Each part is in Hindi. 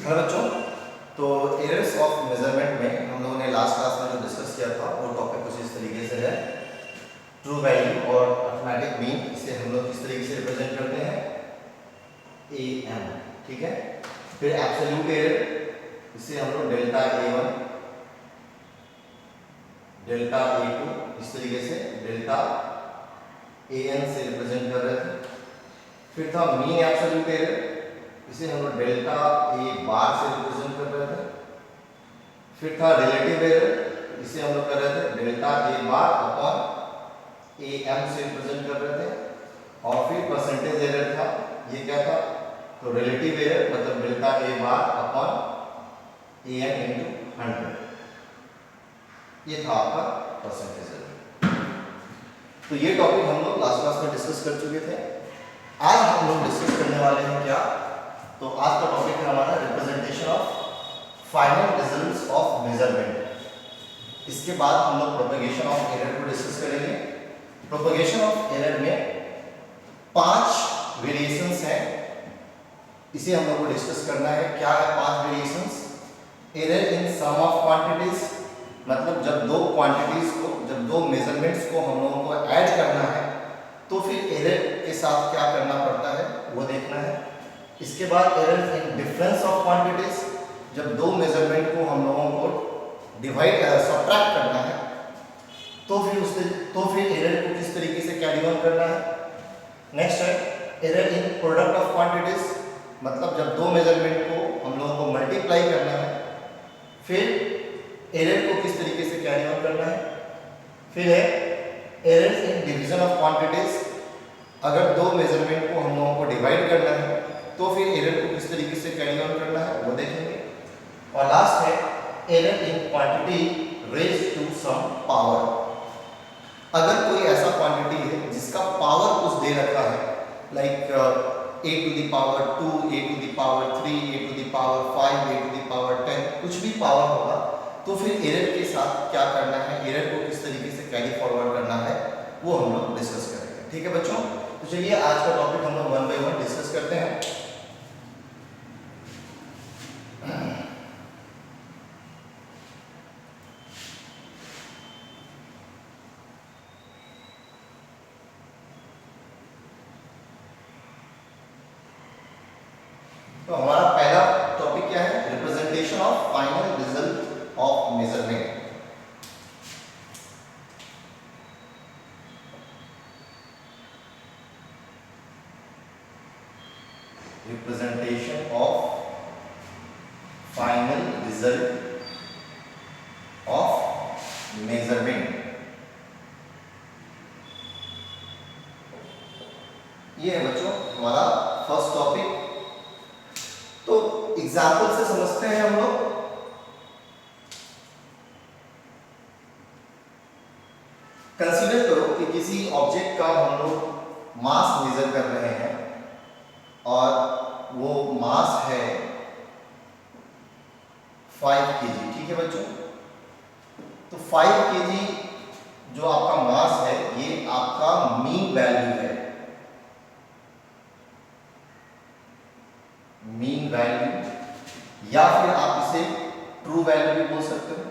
हेलो बच्चों, तो एरर्स ऑफ मेजरमेंट में हम लोगों ने लास्ट क्लास में जो डिस्कस किया था वो टॉपिक कुछ इस तरीके से है। ट्रू वैल्यू और अर्थमेटिक मीन, इसे हम लोग किस तरीके से रिप्रेजेंट करते हैं, ए एम। ठीक है। फिर एब्सोल्यूट एरर, इसे हम लोग डेल्टा A1 डेल्टा A2 इस तरीके से डेल्टा AN से रिप्रेजेंट कर रहे थे। फिर था मीन एब्सोल्यूट एरर, इसे हम लोग डेल्टा A बार से रिप्रेजेंट कर रहे थे। फिर था रिलेटिव एरर, इसे हम लोग कर रहे थे delta A bar upon AM से रिप्रेजेंट कर रहे थे। और फिर परसेंटेज एरर था, ये क्या था, तो रिलेटिव एरर मतलब delta A bar upon AM into 100, ये था आपका परसेंटेज एरर। तो ये टॉपिक हम लोग लास्ट क्लास में डिस्कस कर चुके थे। आज हम लोग डिस्कस करने वाले हैं क्या, तो आज का टॉपिक है हमारा representation of final results of measurement. इसके बाद हम लोग प्रोपेगेशन ऑफ एरर को डिस्कस करेंगे। प्रोपेगेशन ऑफ एरर में 5 वेरिएशंस हैं, इसे हम लोग को डिस्कस करना है। क्या है 5 variations? Error in sum of quantities, मतलब जब दो क्वांटिटीज को, जब दो मेजरमेंट्स को हम लोगों को ऐड करना है तो फिर एरर के साथ क्या करना पड़ता है वो देखना है। इसके बाद error in difference of quantities, जब दो मेजरमेंट को हम लोगों को डिवाइड सब्ट्रैक्ट करना है तो फिर एरर को किस तरीके से कैरी ऑन करना है। नेक्स्ट है error in product of quantities, मतलब जब दो मेजरमेंट को हम लोगों को मल्टीप्लाई करना है फिर एरर को किस तरीके से कैरी ऑन करना है। फिर है errors in division of quantities, अगर दो मेजरमेंट को हम लोगों को डिवाइड करना है तो फिर एरर को किस तरीके से कैरी ऑन करना है वो देखेंगे। और लास्ट है error in quantity raise to some power, अगर कोई ऐसा क्वांटिटी है जिसका पावर कुछ दे रखा है, like a to the power 2, a to the power 3, a to the power 5, a to the power 10, कुछ भी पावर होगा तो फिर एरर के साथ क्या करना है, एरर को किस तरीके से कैरी फॉरवर्ड करना है वो हम लोग डिस्कस करेंगे। ठीक है बच्चों, तो चलिए आज का टॉपिक हम लोग 1 बाय 1 डिस्कस करते हैं। तो हमारा पहला टॉपिक क्या है, representation of final result of measurement. Representation of final result of measurement, ये है बच्चों हमारा फर्स्ट टॉपिक। तो एग्जाम्पल से समझते हैं हम लोग। कंसीडर करो कि किसी ऑब्जेक्ट का हम लोग मास मेजर कर रहे हैं और वो मास है 5 kg। ठीक है बच्चों, तो 5 kg जो आपका मास है ये आपका मीन वैल्यू है, मीन वैल्यू, या फिर आप इसे ट्रू वैल्यू भी बोल सकते हो।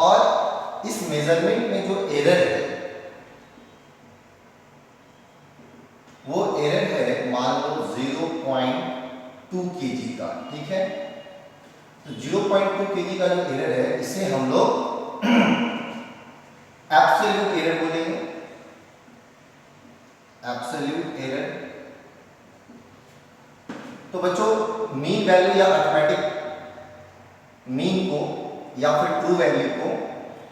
और इस मेजरमेंट में जो एरर है वो एरर है मान लो 0.2 kg का। ठीक है, तो 0.2 kg का जो एरर है इसे हम लोग एब्सोल्यूट एरर बोलेंगे, एब्सोल्यूट एरर। तो बच्चों मीन वैल्यू या अर्थमेटिक मीन को या फिर ट्रू वैल्यू को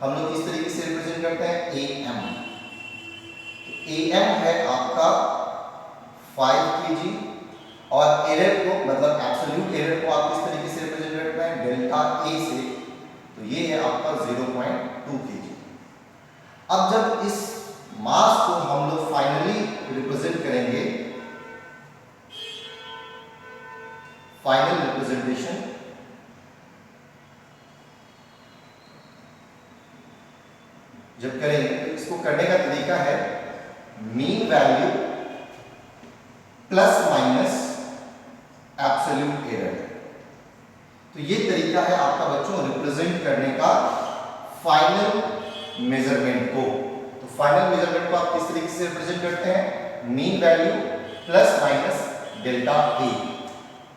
हम लोग किस तरीके से रिप्रेजेंट करते हैं, AM। तो AM है आपका 5 kg और एरर को मतलब एब्सोल्यूट एरर को आप किस तरीके से रिप्रेजेंट करते हैं, डेल्टा A से, तो ये है आपका 0.2 kg। अब जब इस मास को हम लोग फाइनली रिप्रेजेंट करेंगे, फाइनल रिप्रेजेंटेशन, जब करेंगे तो इसको करने का तरीका है mean value plus minus absolute error. तो ये तरीका है आपका बच्चों रिप्रेजेंट करने का फाइनल मेजरमेंट को। तो फाइनल मेजरमेंट को आप किस तरीके से रिप्रेजेंट करते हैं? Mean value plus minus delta A.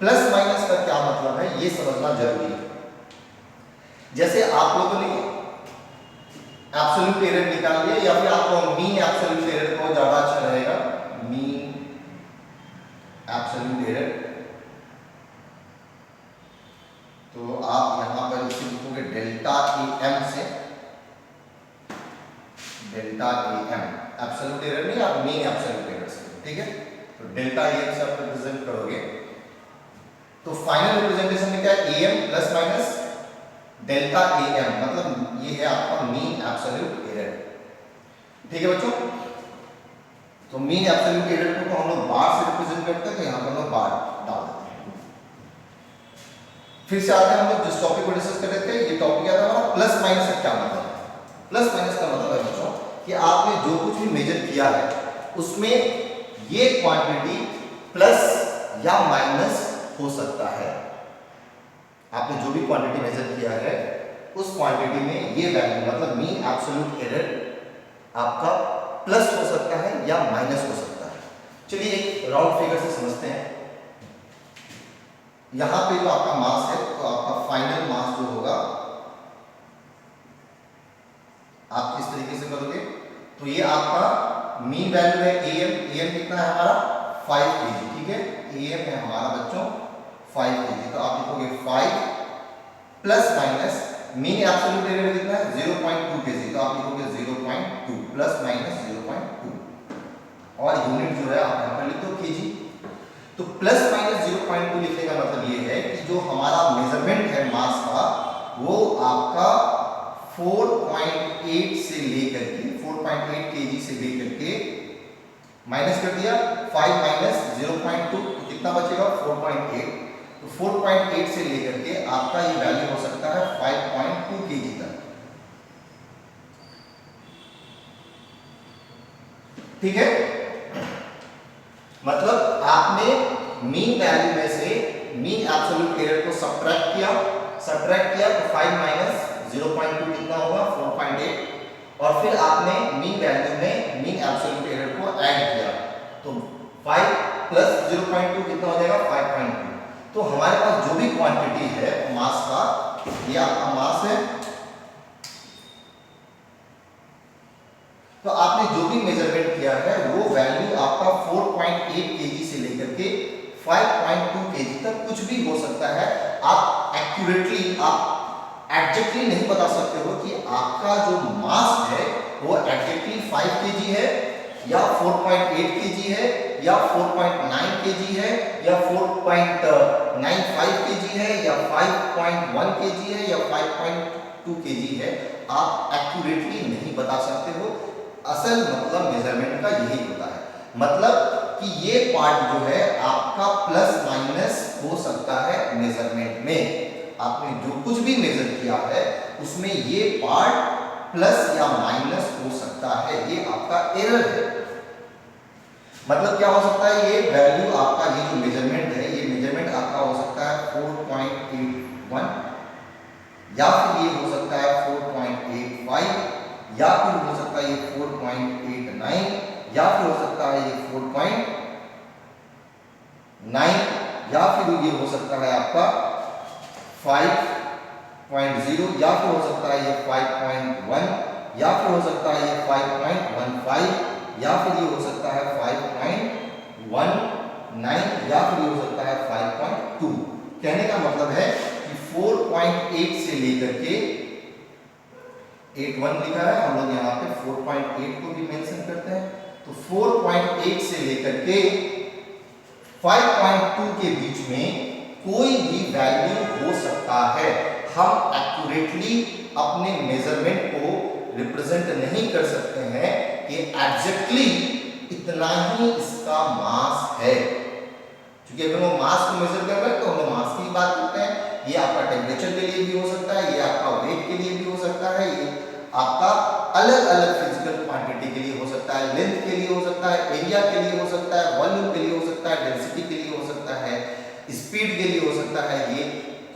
Plus minus का क्या मतलब है ये समझना जरूरी है। जैसे आप लोगों ने एब्सोल्यूट एरर निकाल लिया, या फिर आपको मीन एब्सोल्यूट एरर को ज्यादा अच्छा रहेगा, मीन एब्सोल्यूट एरर। तो आप यहां पर इसे लिखोगे डेल्टा ए एम से, delta a m, absolute error नहीं, आप मीन एब्सोल्यूट एरर से, ठीक है। तो डेल्टा ए एम से आप रिप्रेजेंट करोगे। तो फाइनल रिप्रेजेंटेशन में क्या है? A m plus minus delta a m, मतलब ये है आपका मीन एब्सोल्यूट एरर, ठीक है बच्चों। तो मीन एब्सोल्यूट एरर को हम लोग बार से रिप्रेजेंट करते हैं, तो यहां पर हम लोग बार डाल देते हैं। फिर से आते हैं हम लोग जिस टॉपिक को डिस्कस कर रहे थे, ये टॉपिक क्या था हमारा? प्लस माइनस का क्या मतलब है? प्लस माइनस का मतलब है बच्चों कि आपने जो कुछ भी मेजर किया है उसमें ये क्वांटिटी प्लस या माइनस हो सकता है। आपने जो भी क्वांटिटी मेजर किया है उस क्वांटिटी में ये वैल्यू मतलब मीन एब्सोल्यूट एरर आपका प्लस हो सकता है या माइनस हो सकता है। चलिए एक राउंड फिगर से समझते हैं। यहां पे जो आपका मास है, तो आपका फाइनल मास जो होगा आप किस तरीके से करोगे? तो ये आपका मीन वैल्यू है एम। एम कितना है हमारा? 5 kg, ठीक है। एम है हमारा बच्चों 5 kg। तो आप लिखोगे 5 plus minus mean absolute error कितना है? 0.2 kg। तो आप लिखोगे 0.2 प्लस माइनस 0.2, और यूनिट जो है आप यहां पर लिख दो kg। तो प्लस माइनस 0.2 लिखने का मतलब ये है कि जो हमारा मेजरमेंट है मास का, वो आपका 4.8 से लेकर के 4.8 kg से लेकर के माइनस कर दिया 5 माइनस 0.2, तो कितना बचेगा? 4.8। तो 4.8 से लेकर के आपका ये वैल्यू हो सकता है 5.2 kg तक, ठीक है। मतलब आपने मीन वैल्यू में से मीन एब्सोल्यूट एरर को सब्ट्रैक्ट किया तो 5 माइनस 0.2 कितना होगा? 4.8, और फिर आपने मीन वैल्यू में मीन एब्सोल्यूट एरर को ऐड किया, तो 5 प्लस 0.2 कितना हो जाएगा? 5.2। तो हमारे पास जो भी क्वांटिटी है मास का, ये आपका मास है। तो आपने जो भी मेजरमेंट किया है वो वैल्यू आपका 4.8 kg से लेकर के 5.2 kg तक कुछ भी हो सकता है। आप एक्यूरेटली, आप एग्जैक्टली नहीं बता सकते हो कि आपका जो मास है वो एग्जैक्टली 5 kg है या 4.8 kg है या 4.9 kg है या 4.95 kg है या 5.1 kg है या 5.2 kg है। आप एक्यूरेटली नहीं बता सकते हो। असल मतलब मेजरमेंट का यही होता है, मतलब कि ये पार्ट जो है आपका प्लस माइनस हो सकता है मेजरमेंट में। आपने जो कुछ भी मेजर किया है उसमें ये पार्ट प्लस या माइनस हो सकता है, ये आपका एरर है। मतलब क्या हो सकता है? ये वैल्यू आपका, ये जो मेजरमेंट है, ये मेजरमेंट आपका हो सकता है 4.81, या फिर ये हो सकता है 4.85, या फिर हो सकता है ये 4.89, या फिर हो सकता है ये 4.9, या फिर ये हो सकता है आपका 5.0, या फिर हो सकता है ये 5.1, या फिर हो सकता है ये 5.15, या फिर ये हो सकता है 5.19, या फिर ये हो सकता है 5.2। कहने का मतलब है कि 4.8 से लेकर के 81 लिखा है, हम लोग यहाँ पे 4.8 को भी मेंशन करते हैं। तो 4.8 से लेकर के 5.2 के बीच में कोई भी वैल्यू हो सकता है। हम एक्यूरेटली अपने मेजरमेंट को रिप्रेजेंट नहीं कर सकते हैं कि एग्जैक्टली इतना ही इसका मास है, क्योंकि अगर वो मास को मेजर कर रहे हैं तो हम मास की बात करते हैं। ये आपका टेम्परेचर के लिए भी हो सकता है, ये आपका वेट के लिए भी हो सकता है, ये आपका अलग अलग फिजिकल क्वांटिटी के लिए हो सकता है, लेंथ के लिए हो सकता है, एरिया के लिए हो सकता है, वॉल्यूम के लिए हो सकता है, होता है ये,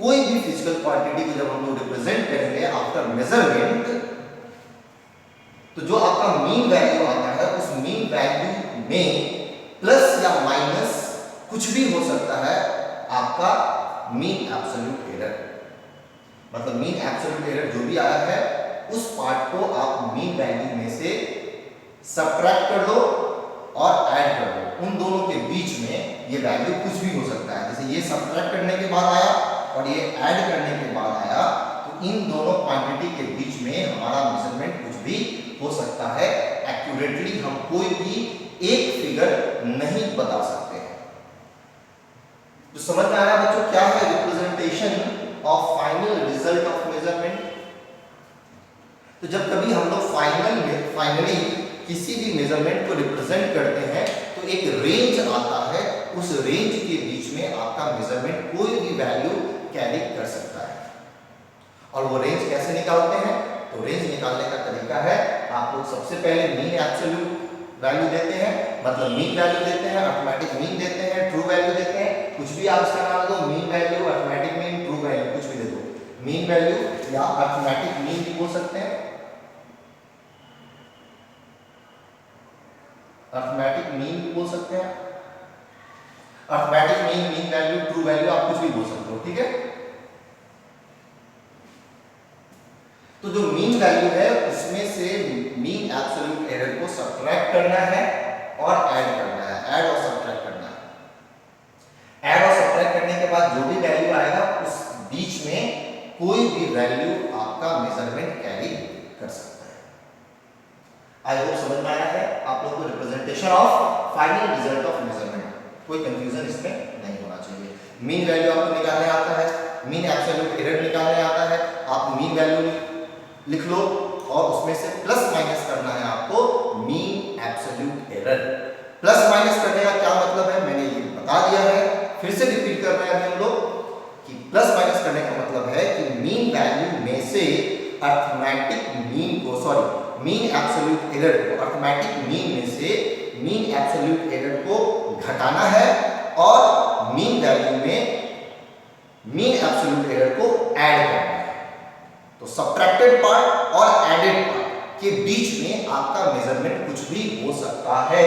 कोई भी फिजिकल क्वांटिटी को जब हम लोग रिप्रेजेंट करेंगे आफ्टर मेजरमेंट, तो जो आपका मीन वैल्यू आता है उस मीन वैल्यू में प्लस या माइनस कुछ भी हो सकता है आपका मीन एब्सोल्यूट एरर। मतलब मीन एब्सोल्यूट एरर जो भी आया है उस पार्ट को आप मीन वैल्यू में से सब्ट्रैक्ट कर लो और ऐड कर दो। उन दोनों के बीच में ये वैल्यू कुछ भी हो सकता है। जैसे ये सब्ट्रैक्ट करने के बाद आया और ये ऐड करने के बाद आया, तो इन दोनों क्वांटिटी के बीच में हमारा मेजरमेंट कुछ भी हो सकता है। एक्यूरेटली हम कोई भी एक फिगर नहीं बता सकते हैं। तो समझ में आया बच्चों क्या है representation of final result of measurement. तो जब कभी हम लोग फाइनली किसी भी मेजरमेंट को रिप्रेजेंट करते हैं तो एक रेंज आता है, उस रेंज के बीच में आपका मेजरमेंट कोई भी वैल्यू कैरी कर सकता है। और वो रेंज कैसे निकालते हैं? तो रेंज निकालने का तरीका है, आप लोग सबसे पहले मीन एब्सोल्यूट वैल्यू देते हैं, मतलब मीन वैल्यू देते हैं, अर्थमेटिक मीन देते हैं, ट्रू वैल्यू देते हैं, कुछ भी आप इसका नाम दो, mean value, arithmetic mean, true value, कुछ भी दे दो। मीन वैल्यू या अर्थमेटिक मीन भी बोल सकते हैं, अर्थमेटिक मीन भी बोल सकते हैं, arithmetic mean, mean value, true value, आप कुछ भी बोल सकते हो, ठीक है। तो जो मीन वैल्यू है उसमें से मीन एब्सोल्यूट एरर को सब्ट्रैक्ट करना है और ऐड करना है, ऐड और सब्ट्रैक्ट करना है। ऐड और सब्ट्रैक्ट करने के बाद जो भी वैल्यू आएगा उस बीच में कोई भी वैल्यू आपका मेजरमेंट कैरी कर सकता है। आई होप समझ में आया है आप लोगों को representation of final result of measurement. कोई कंफ्यूजन इसमें नहीं होना चाहिए। मीन वैल्यू आपको निकालने आता है, मीन एब्सोल्यूट एरर निकालने आता है, आप मीन वैल्यू लिख लो और उसमें से प्लस माइनस करना है आपको mean absolute error. Plus minus करने का क्या मतलब है मैंने ये बता दिया है, फिर से रिपीट कर रहे हैं हम लोग कि प्लस माइनस करने का मतलब है कि मीन वैल्यू में से अर्थमेटिक मीन को, सॉरी मीन एब्सोल्यूट एरर को, अर्थमेटिक मीन में से मीन एब्सोल्यूट एरर को घटाना है और मीन वैल्यू में मीन एब्सोल्यूट एरर को ऐड करना है। तो सब्ट्रैक्टेड पार्ट और एडेड पार्ट के बीच में आपका मेजरमेंट कुछ भी हो सकता है।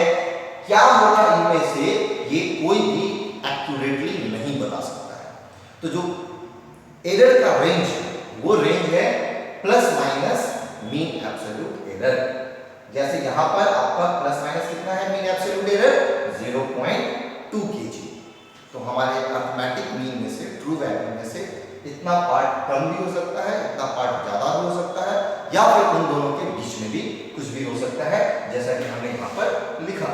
क्या होगा इनमें से ये कोई भी एक्यूरेटली नहीं बता सकता है। तो जो एरर का रेंज वो रेंज है plus minus mean absolute error. जैसे यहां पर आपका प्लस माइनस कितना है मीन एब्सोल्यूट एरर 0.2 kg। तो हमारे अर्थमेटिक मीन में से, ट्रू वैल्यू में से इतना पार्ट कम भी हो सकता है, इतना पार्ट ज्यादा भी हो सकता है, या फिर उन दोनों के बीच में भी कुछ भी हो सकता है, जैसा कि हमने यहां पर लिखा।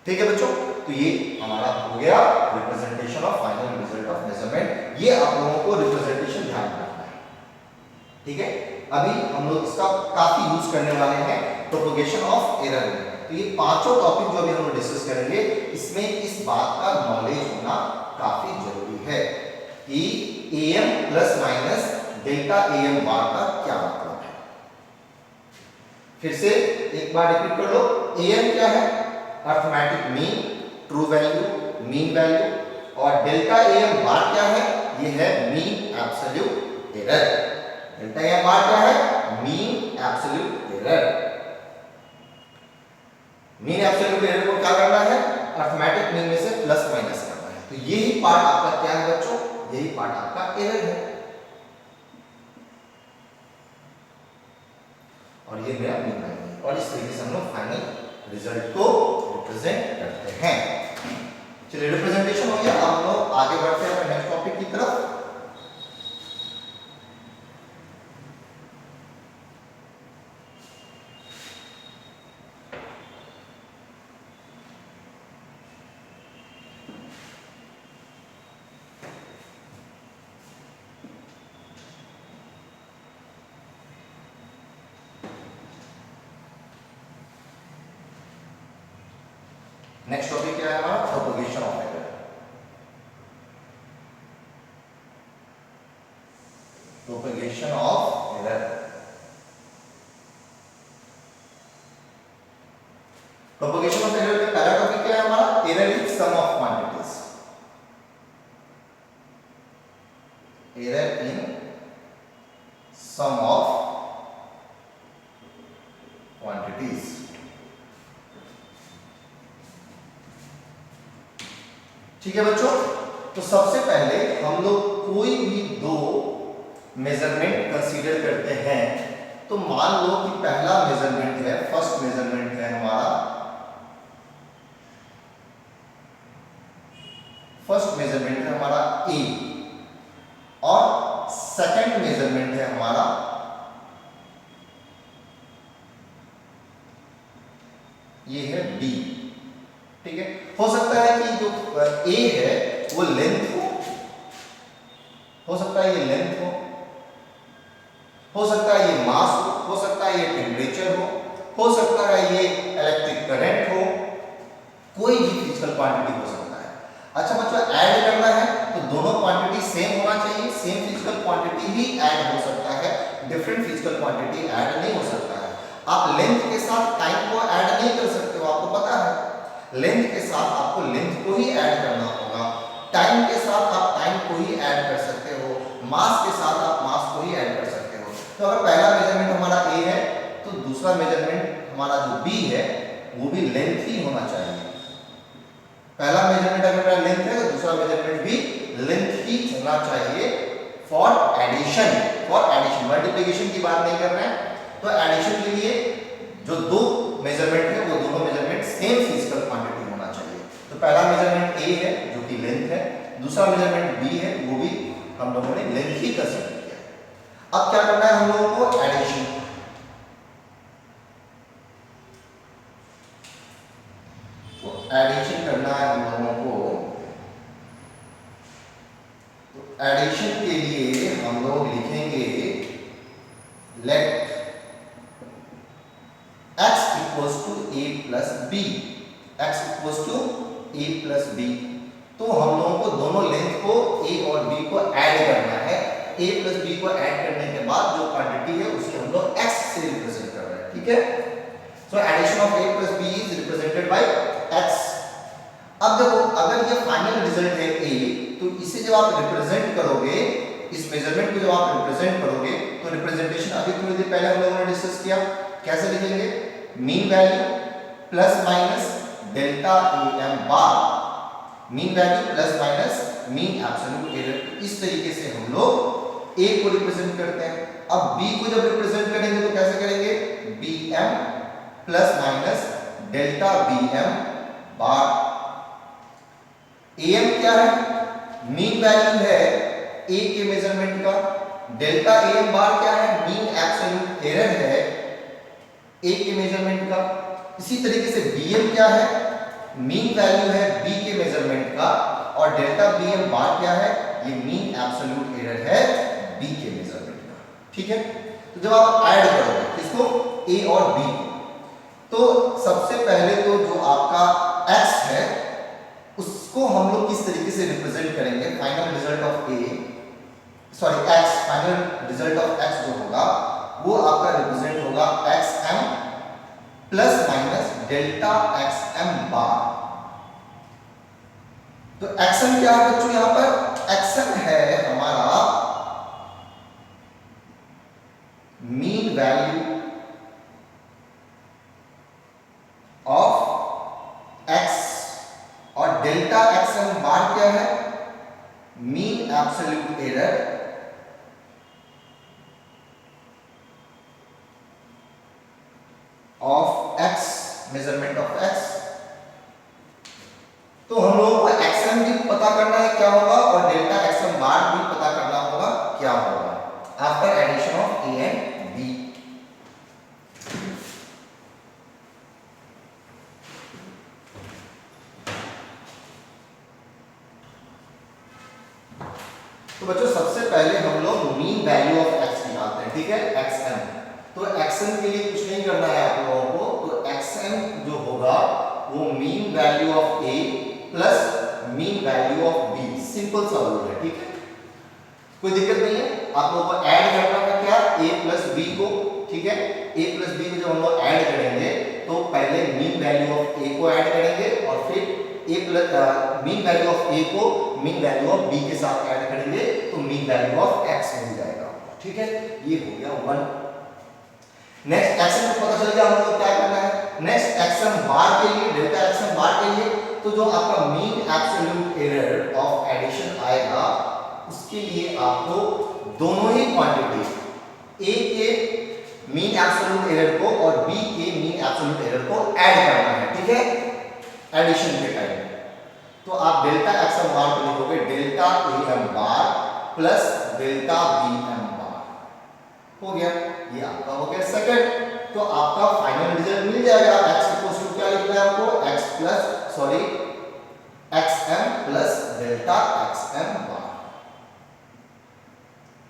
ठीक है बच्चों, तो ये हमारा हो गया representation of final result of measurement. ये आप लोगों को रिप्रेजेंटेशन ध्यान रखना है, ठीक है। अभी हम लोग इसका काफी यूज करने वाले हैं प्रोपगेशन ऑफ एरर में। तो ये पांचों टॉपिक जो अभी हम लोग डिस्कस करेंगे, इसमें इस बात का नॉलेज होना काफी जरूरी है कि am plus minus delta am बार का क्या मतलब है। फिर से एक बार रिपीट कर लो, am क्या है? Arithmetic mean, true value, mean value, और डेल्टा am बार क्या है? ये है mean absolute error. Delta am बार क्या है? Mean absolute error. Mean absolute error को क्या करना है? अर्थमेटिक मीन में से प्लस माइनस करना है। तो यही पार्ट आपका क्या है बच्चों? यही पार्ट आपका एरर है। और ये मेरा मीन वैल्यू है, और इस तरीके से हम लोग फाइनल रिजल्ट को रिप्रेजेंट करते हैं। चलिए रिप्रेजेंटेशन हो गया, अब हम लोग आगे बढ़ते हैं नेक्स्ट टॉपिक की तरफ। नेक्स्ट टॉपिक क्या है हमारा? Propagation of error. Propagation of error. Propagation of error का पहला टॉपिक क्या है हमारा? Error is sum of quantities. Quantities. ठीक है बच्चों, तो सबसे पहले हम लोग कोई भी दो मेजरमेंट कंसीडर करते हैं। तो मान लो कि पहला मेजरमेंट है, फर्स्ट मेजरमेंट है हमारा, फर्स्ट मेजरमेंट है हमारा ए, और सेकंड मेजरमेंट है हमारा ये है बी। ठीक है, हो सकता है कि जो ए है वो लेंथ हो सकता है ये लेंथ हो सकता है ये मास हो सकता है ये टेम्परेचर हो सकता है ये इलेक्ट्रिक करंट हो, कोई भी फिजिकल क्वांटिटी हो सकता है। अच्छा बच्चों, ऐड करना है तो दोनों क्वांटिटी सेम होना चाहिए, सेम फिजिकल क्वांटिटी ही ऐड हो सकता है, डिफरेंट फिजिकल क्वांटिटी ऐड नहीं हो सकता है। आप लेंथ के साथ टाइम को ऐड नहीं कर सकते हो, आपको पता है। लेंथ के साथ आपको लेंथ को ही ऐड करना होगा, टाइम के साथ आप टाइम को ही ऐड कर सकते हो, मास के साथ आप मास को ही ऐड कर सकते हो। तो अगर पहला मेजरमेंट हमारा ए है तो दूसरा मेजरमेंट हमारा जो बी है वो भी लेंथ ही होना चाहिए। पहला मेजरमेंट अगर मेरा लेंथ है तो दूसरा मेजरमेंट भी लेंथ ही होना चाहिए for addition. For addition, multiplication की बात नहीं कर रहे हैं। तो एडिशन के लिए जो दो मेजरमेंट है वो दोनों मेजरमेंट सेम फिजिकल क्वांटिटी होना चाहिए। तो पहला मेजरमेंट ए है जो कि लेंथ है, दूसरा मेजरमेंट बी है वो भी हम लोगों ने लेंथ ही कंसीडर किया। अब क्या करना है हम लोगों को, एडिशन। तो एडिशन करना है हम लोगों को। तो एडिशन के लिए हम लोग लिखेंगे let x equals to a plus b, x equals to a plus b. तो हम लोगों को दोनों लेंथ को a और b को ऐड करना है। a प्लस b को ऐड करने के बाद जो क्वांटिटी है उसे हम लोग x से रिप्रेजेंट कर रहे हैं। ठीक है, so addition of a plus b is represented by x। अब देखो, अगर ये फाइनल रिजल्ट है a, तो इसे जब आप रिप्रेजेंट करोगे, इस मेजरमेंट को जब आप रिप्रेजेंट करोगे, तो रिप्रेजेंटेशन अभी थोड़ी देर पहले हम लोगों ने डिस्कस किया, कैसे लिखेंगे, mean value plus minus delta M bar, mean value plus minus mean absolute error. इस तरीके से हम लोग a को रिप्रेजेंट करते हैं। अब b को जब रिप्रेजेंट करेंगे तो कैसे करेंगे, bm plus minus delta bm bar. am क्या है, मीन वैल्यू है a के मेजरमेंट का, डेल्टा am बार क्या है, मीन एब्सोल्यूट एरर है a के मेजरमेंट का। इसी तरीके से bm क्या है, मीन वैल्यू है b के मेजरमेंट का, और डेल्टा bm बार क्या है, ये मीन एब्सोल्यूट एरर है b के मेजरमेंट का। ठीक है, तो जब आप ऐड करोगे किसको, a और b को, तो सबसे पहले तो जो आपका x है उसको हम लोग किस तरीके से रिप्रेजेंट करेंगे, final result of a, sorry x, final result of x जो होगा वो आपका रिप्रेजेंट होगा xm plus minus delta xm बार। तो xm क्या है बच्चों, यहां पर xm है हमारा मीन वैल्यू ऑफ x, और डेल्टा xm बार क्या है, mean absolute error of x, measurement of x। तो हम लोगों को xm भी पता करना है क्या होगा, और डेल्टा xm बार भी पता करना होगा क्या होगा after addition of a and b। तो बच्चों सबसे पहले हम लोग मीन वैल्यू ऑफ x निकालते हैं। ठीक है, xm। तो xm के लिए कुछ नहीं करना है आप लोगों को, तो xm जो होगा वो mean value of a plus mean value of b, simple सा रूल है। ठीक है, कोई दिक्कत नहीं है। आप लोगों को ऐड करना है क्या, a प्लस b को। ठीक है, a प्लस b को जब हम लोग ऐड करेंगे तो पहले मीन वैल्यू ऑफ a को ऐड करेंगे और फिर a plus mean value of a को मीन वैल्यू ऑफ b के साथ ऐड करेंगे तो मीन वैल्यू ऑफ x मिल जाएगा। ठीक है, ये हो गया 1। नेक्स्ट एक्शन को पता चल गया हम लोग एक्सएम बार के लिए, डेल्टा एक्सएम बार के लिए तो जो आपका mean absolute error of addition आएगा उसके लिए आपको दोनों ही क्वांटिटी ए के मीन एब्सोल्यूट एरर को और बी के मीन एब्सोल्यूट एरर को ऐड करना है, ठीक है, एडिशन के टाइम। तो आप डेल्टा एक्सएम बार को लिखोगे डेल्टा एम बार प्लस डेल्टा बी एम बार, हो गया, ये आपका हो गया सेकंड। तो आपका फाइनल रिजल्ट मिल जाएगा। x इक्वल्स टू क्या लिखना है आपको, xm प्लस डेल्टा xm बार,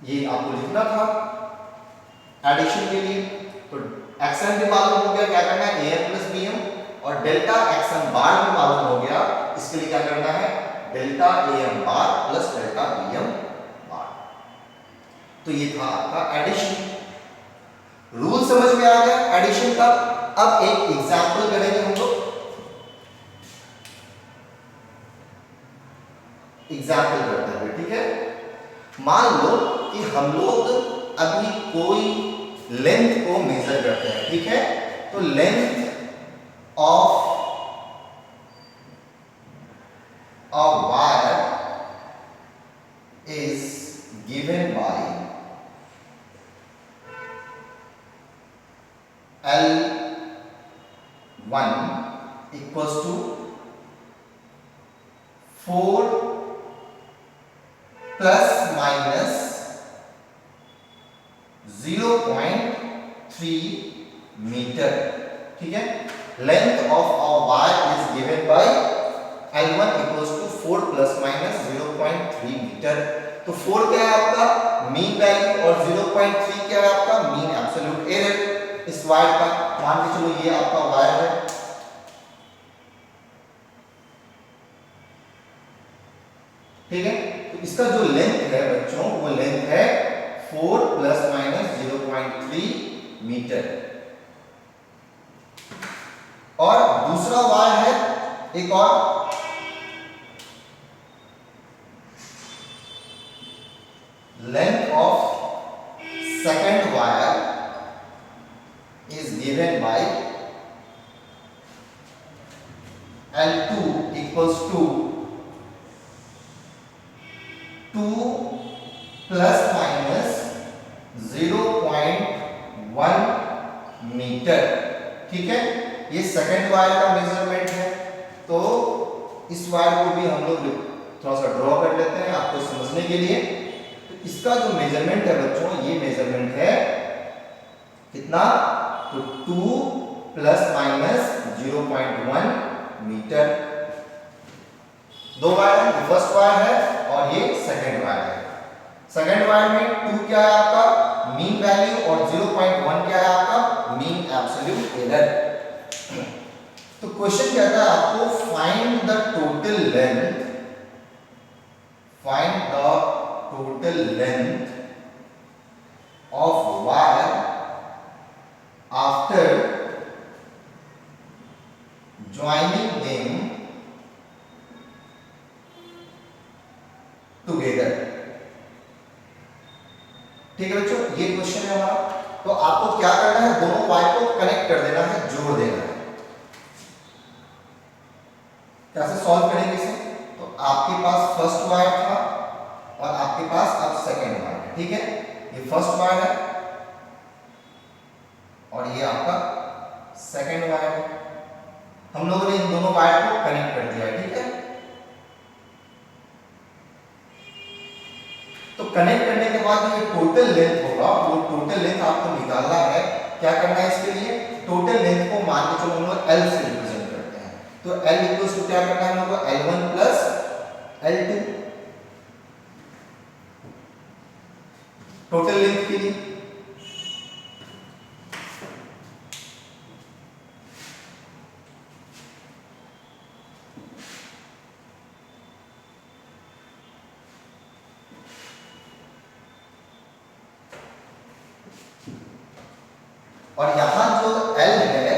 ये आपको लिखना था एडिशन के लिए। तो xm भी मालूम हो गया, क्या करना है am प्लस bm, और डेल्टा xm बार भी मालूम हो गया, इसके लिए क्या करना है delta am bar plus delta bm बार। तो ये था आपका एडिशन। रूल समझ में आ गया एडिशन का। अब एक एग्जांपल करेंगे हम लोग, एग्जांपल करते हुए, ठीक है। मान लो कि हम लोग अभी कोई लेंथ को मेजर करते हैं, ठीक है। तो length of a wire is given by L1 equals to 4 plus minus 0.3 metre, ठीक है। Length of a wire is given by L1 equals to 4 plus minus 0.3 metre. तो 4 क्या है आपका मीन वैल्यू और 0.3 क्या है आपका मीन एब्सोल्यूट एरर इस वायर का। मान के चलो ये आपका वायर है, ठीक है। तो इसका जो लेंथ है बच्चों वो लेंथ है 4 प्लस माइनस 0.3 मीटर। और दूसरा वायर है एक और, length of second wire is given by L2 equals to 2 plus minus 0.1 metre, ठीक है। ये सेकंड वायर का मेजरमेंट है। तो इस वायर को भी हम लोग थोड़ा सा ड्रॉ कर लेते हैं आपको समझने के लिए। तो इसका जो मेजरमेंट है बच्चों, ये मेजरमेंट है कितना, तो 2 प्लस माइनस 0.1 मीटर। दो वायर है, फर्स्ट वायर है और ये सेकंड वायर है। सेकंड वायर में 2 क्या है आपका मीन वैल्यू और 0.1 क्या है आपका मीन एब्सोल्यूट एरर। तो क्वेश्चन कहता है आपको find the total length, find the total length of wire after joining them together, ठीक है बच्चों, ये क्वेश्चन है हमारा। तो आपको क्या करना है, दोनों वायर को कनेक्ट कर देना है, जोड़ देना है। कैसे सॉल्व करेंगे इसे, तो आपके पास फर्स्ट वायर था और आपके पास अब सेकंड वायर है, ठीक है। ये फर्स्ट वायर है और ये आपका सेकंड वायर है। हम लोगों ने इन दोनों वायर को कनेक्ट कर दिया है, ठीक है। तो कनेक्ट करने के बाद ये टोटल लेंथ होगा, वो टोटल लेंथ आपको निकालना है। क्या करना है इसके लिए, टोटल लेंथ को मान के चलो हम लोग L से रिप्रेजेंट करते हैं। तो L इक्वल्स टू क्या करना है हम लोग को L1 plus L2 total length के लिए। और यहाँ जो L है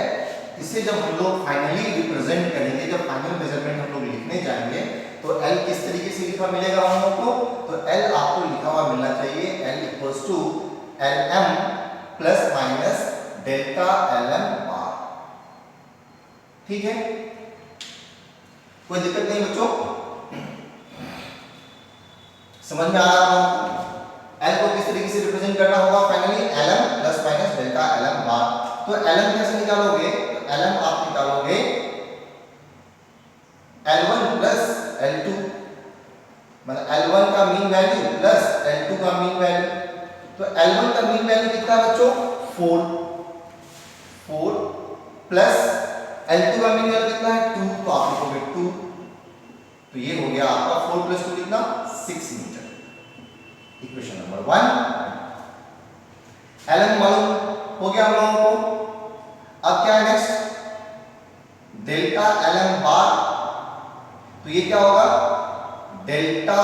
इसे जब हम लोग फाइनली रिप्रेजेंट करेंगे, जब फाइनल मेजरमेंट हम लोग लिखने जाएंगे तो L किस तरीके से लिखा मिलेगा हम लोग को, तो L आपको लिखा हुआ मिलना चाहिए L equals to LM plus minus delta LM bar, ठीक है, कोई दिक्कत नहीं बच्चों, समझ में आ रहा है? एल को किस तरीके से रिप्रेजेंट करना होगा finally, LM plus minus delta LM bar. तो एलएम कैसे निकालोगे, तो एलएम आप निकालोगे L1 प्लस L2, मतलब L1 का मीन वैल्यू प्लस L2 का मीन वैल्यू। तो L1 का मीन वैल्यू कितना है बच्चों, 4 प्लस L2 का मीन वैल्यू कितना है, 2, तो आप लिखोगे 2। तो ये हो गया आपका 4 प्लस 2 कितना, 6 मीटर। इक्वेशन नंबर 1 Lm मालूम हो गया हम लोगों को। अब क्या है नेक्स्ट, डेल्टा Lm बार। तो ये क्या होगा, डेल्टा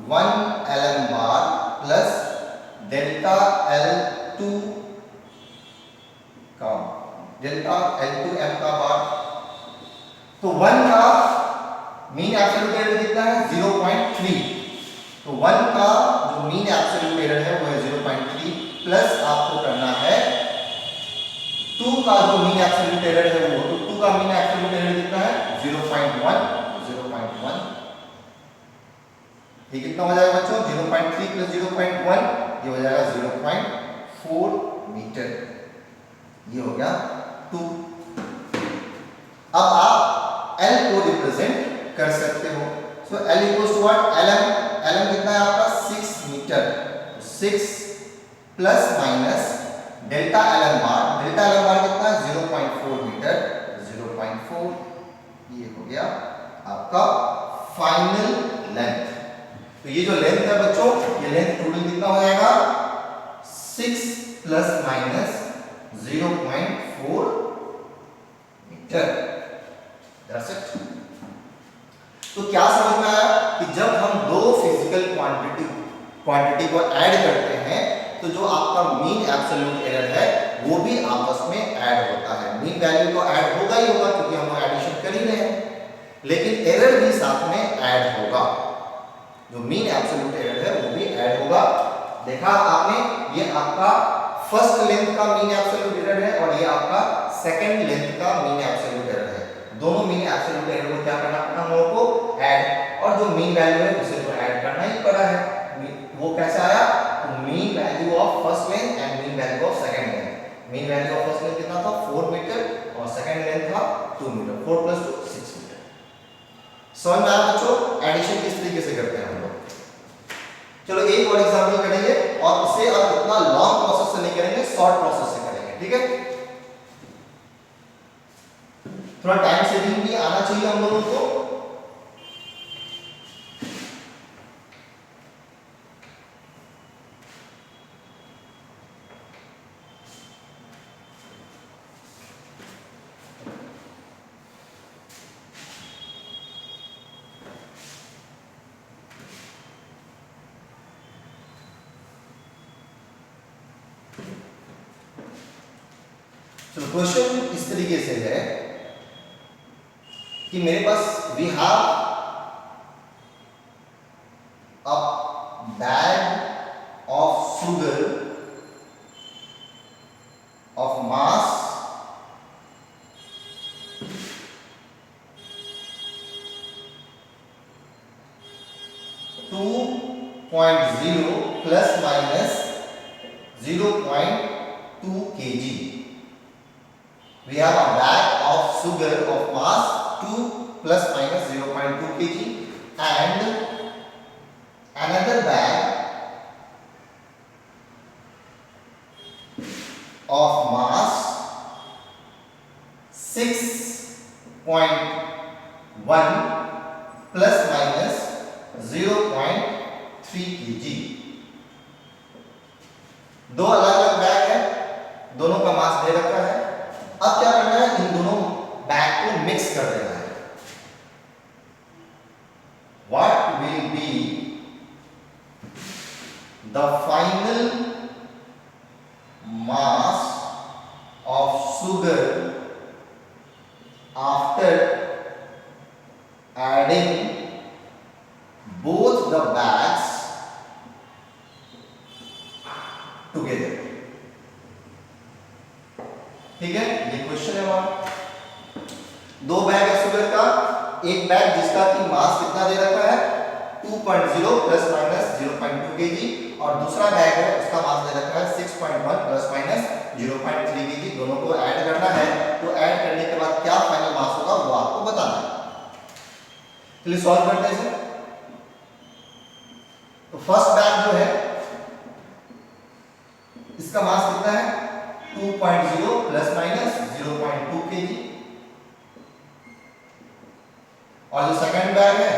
1 Lm बार प्लस डेल्टा L2 का, डेल्टा L2 M का बार। तो 1 का मीन एब्सोल्यूट एरर कितना है, 0.3। तो 1 का जो मीन एब्सोल्यूट एरर है वो है 0.3, प्लस आपको करना है 2 का जो मीन एब्सोल्यूट एरर है वो, तो 2 का मीन एब्सोल्यूट एरर कितना है, 0.1। ये कितना हो जाएगा बच्चों, 0.3 प्लस 0.1, ये हो जाएगा 0.4 मीटर। ये हो गया 2। अब आप L को रिप्रेजेंट कर सकते हो। So L equals to what, Lm कितना है आपका, 6 metre. 6 plus minus delta Lm bar, delta Lm bar कितना है, 0.4 मीटर, 0.4। ये हो गया आपका फाइनल लेंथ। तो ये जो लेंथ है बच्चों, ये लेंथ टोटल कितना हो जाएगा, 6 plus minus 0.4 metre. That's it. तो क्या समझ में आया कि जब हम दो फिजिकल क्वांटिटी को ऐड करते हैं तो जो आपका मीन एब्सोल्यूट एरर है वो भी आपस में ऐड होता है। मीन वैल्यू तो ऐड होगा ही होगा क्योंकि हम एडिशन कर ही रहे हैं, लेकिन एरर भी साथ में ऐड होगा। जो मीन एब्सोल्यूट एरर है वो भी ऐड होगा। देखा आपने, ये आपका फर्स्ट लेंथ का मीन एब्सोल्यूट एरर है और ये आपका सेकंड लेंथ का मीन एब्सोल्यूट एरर है। दोनों मीन एब्सोल्यूट एरर को क्या करना पड़ा हम लोगों को, ऐड, और जो मीन वैल्यू है उसे तो ऐड करना ही पड़ा है। वो कैसे आया, mean value of first length and mean value of second length. Mean value of first length कितना था, 4 मीटर, और सेकंड लेंथ था 2 मीटर। 4 plus 2 6 metre. समझ में आया बच्चों, एडिशन किस तरीके से करते हैं हम लोग। चलो एक और एग्जांपल करेंगे, और इसे अब इतना लॉन्ग प्रोसेस से नहीं करेंगे, शॉर्ट प्रोसेस से करेंगे, ठीक है। थोड़ा टाइम सेविंग भी आना चाहिए हम लोगों को। तो क्वेश्चन इस तरीके से है कि मेरे पास we have a bag of sugar of mass 2.0 plus minus 0.2 kg. We have a bag of sugar of mass 2 plus minus 0.2 kg and another bag of mass 6.1 plus minus 0.3 kg. दो अलग अलग बैग है, दोनों का मास दे रखा है। अब क्या करना है, इन दोनों बैग को मिक्स कर देना है। What will be the final mass of sugar after adding both the bags together? ठीक है, ये क्वेश्चन है हमारा। दो बैग है शुगर का, एक बैग जिसका कि मास कितना दे रखा है 2.0 प्लस माइनस 0.2 kg, और दूसरा बैग है उसका मास दे रखा है 6.1 प्लस माइनस 0.3 kg। दोनों को ऐड करना है, तो ऐड करने के बाद क्या फाइनल मास होगा वो आपको बताना है। चलिए सॉल्व करते हैं इसे। तो फर्स्ट बैग जो है इसका मास कितना है 2.0 प्लस माइनस 0.2 kg, और जो सेकंड बैग है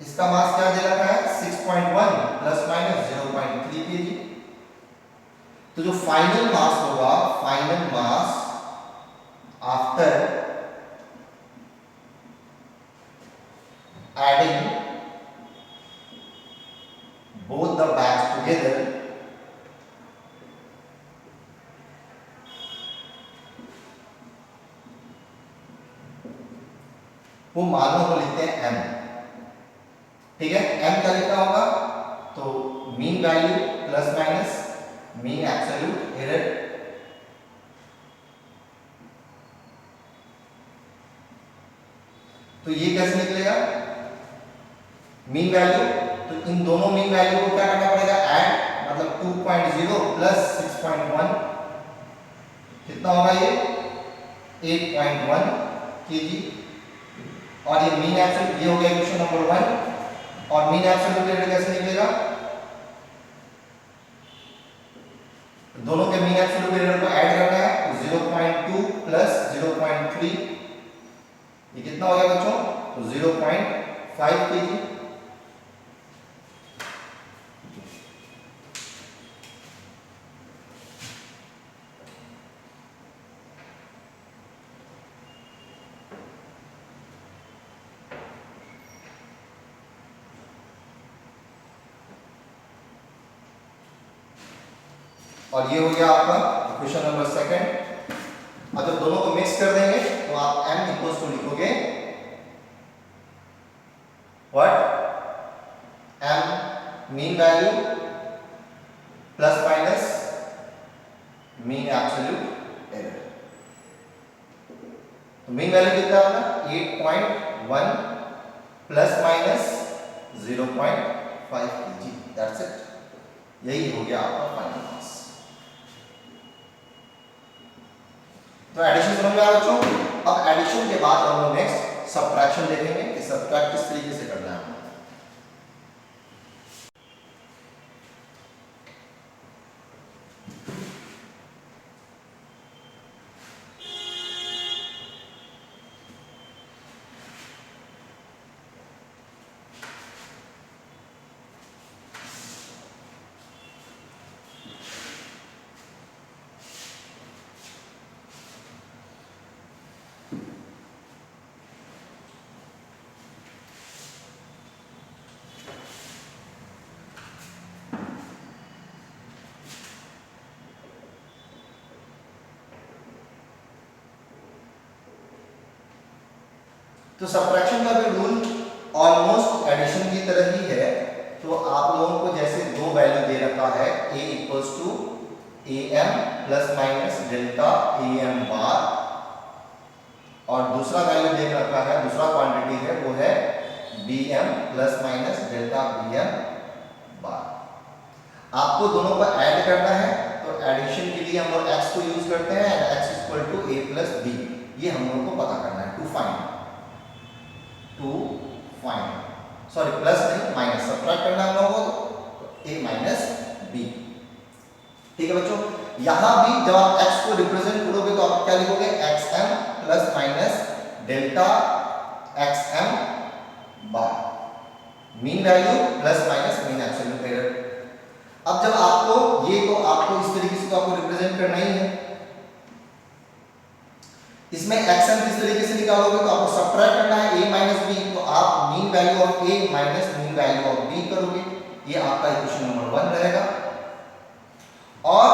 इसका मास क्या दे रखा है 6.1 प्लस माइनस 0.3 kg। तो जो फाइनल मास होगा, final mass after adding both the bags together वो मानो को लिखते हैं m। ठीक है, m क्या लिखना होगा, तो mean value plus minus mean absolute error, तो ये कैसे निकलेगा मीन वैल्यू, तो इन दोनों मीन वैल्यू को क्या करना पड़ेगा ऐड, मतलब 2.0 प्लस 6.1 कितना होगा ये 8.1 kg, और ये मीन एब्सोल्यूट, ये हो गया क्वेश्चन नंबर 1। और मीन एब्सोल्यूट एरर कैसे निकलेगा, दोनों के मीन एब्सोल्यूट एरर को ऐड करना है, तो 0.2 प्लस 0.3 ये कितना हो गया बच्चों, तो 0.5 kg। और ये हो गया आपका इक्वेशन नंबर सेकंड। अगर दोनों को मिक्स कर देंगे तो आप m इक्वल्स टू लिखोगे what m mean value plus minus mean absolute error. तो मीन वैल्यू कितना होगा 8.1 plus minus 0.5 kg, that's it. यही हो गया आपका फाइनल मास। तो एडिशन समझ में आया बच्चों। अब एडिशन के बाद हम लोग नेक्स्ट सबट्रैक्शन देखेंगे कि सबट्रैक्ट किस तरीके से करना है। तो सबट्रैक्शन का भी रूल ऑलमोस्ट एडिशन की तरह ही है। तो आप लोगों को जैसे दो वैल्यू दे रखा है a equals to am plus minus delta am bar, और दूसरा वैल्यू दे रखा है, दूसरा क्वांटिटी है वो है bm plus minus delta bm बार। आपको दोनों को ऐड करना है, तो एडिशन के लिए हम लोग x को यूज करते हैं and x equal to a plus b, ये हम लोगों को पता करना है टू फाइंड सॉरी प्लस नहीं माइनस सब्ट्रैक्ट करना हम लोगों को, तो a माइनस b। ठीक है बच्चों, यहां भी जब आप x को रिप्रेजेंट करोगे तो आप क्या लिखोगे xm plus minus delta xm bar, mean value plus minus mean absolute error. अब जब आपको ये, तो आपको इस तरीके से तो आपको रिप्रेजेंट करना ही है। इसमें xm किस तरीके से निकालोगे, तो आपको सब्ट्रैक्ट करना है a माइनस b, तो आप mean value of a minus mean value of b करोगे, ये आपका इक्वेशन नंबर 1 रहेगा। और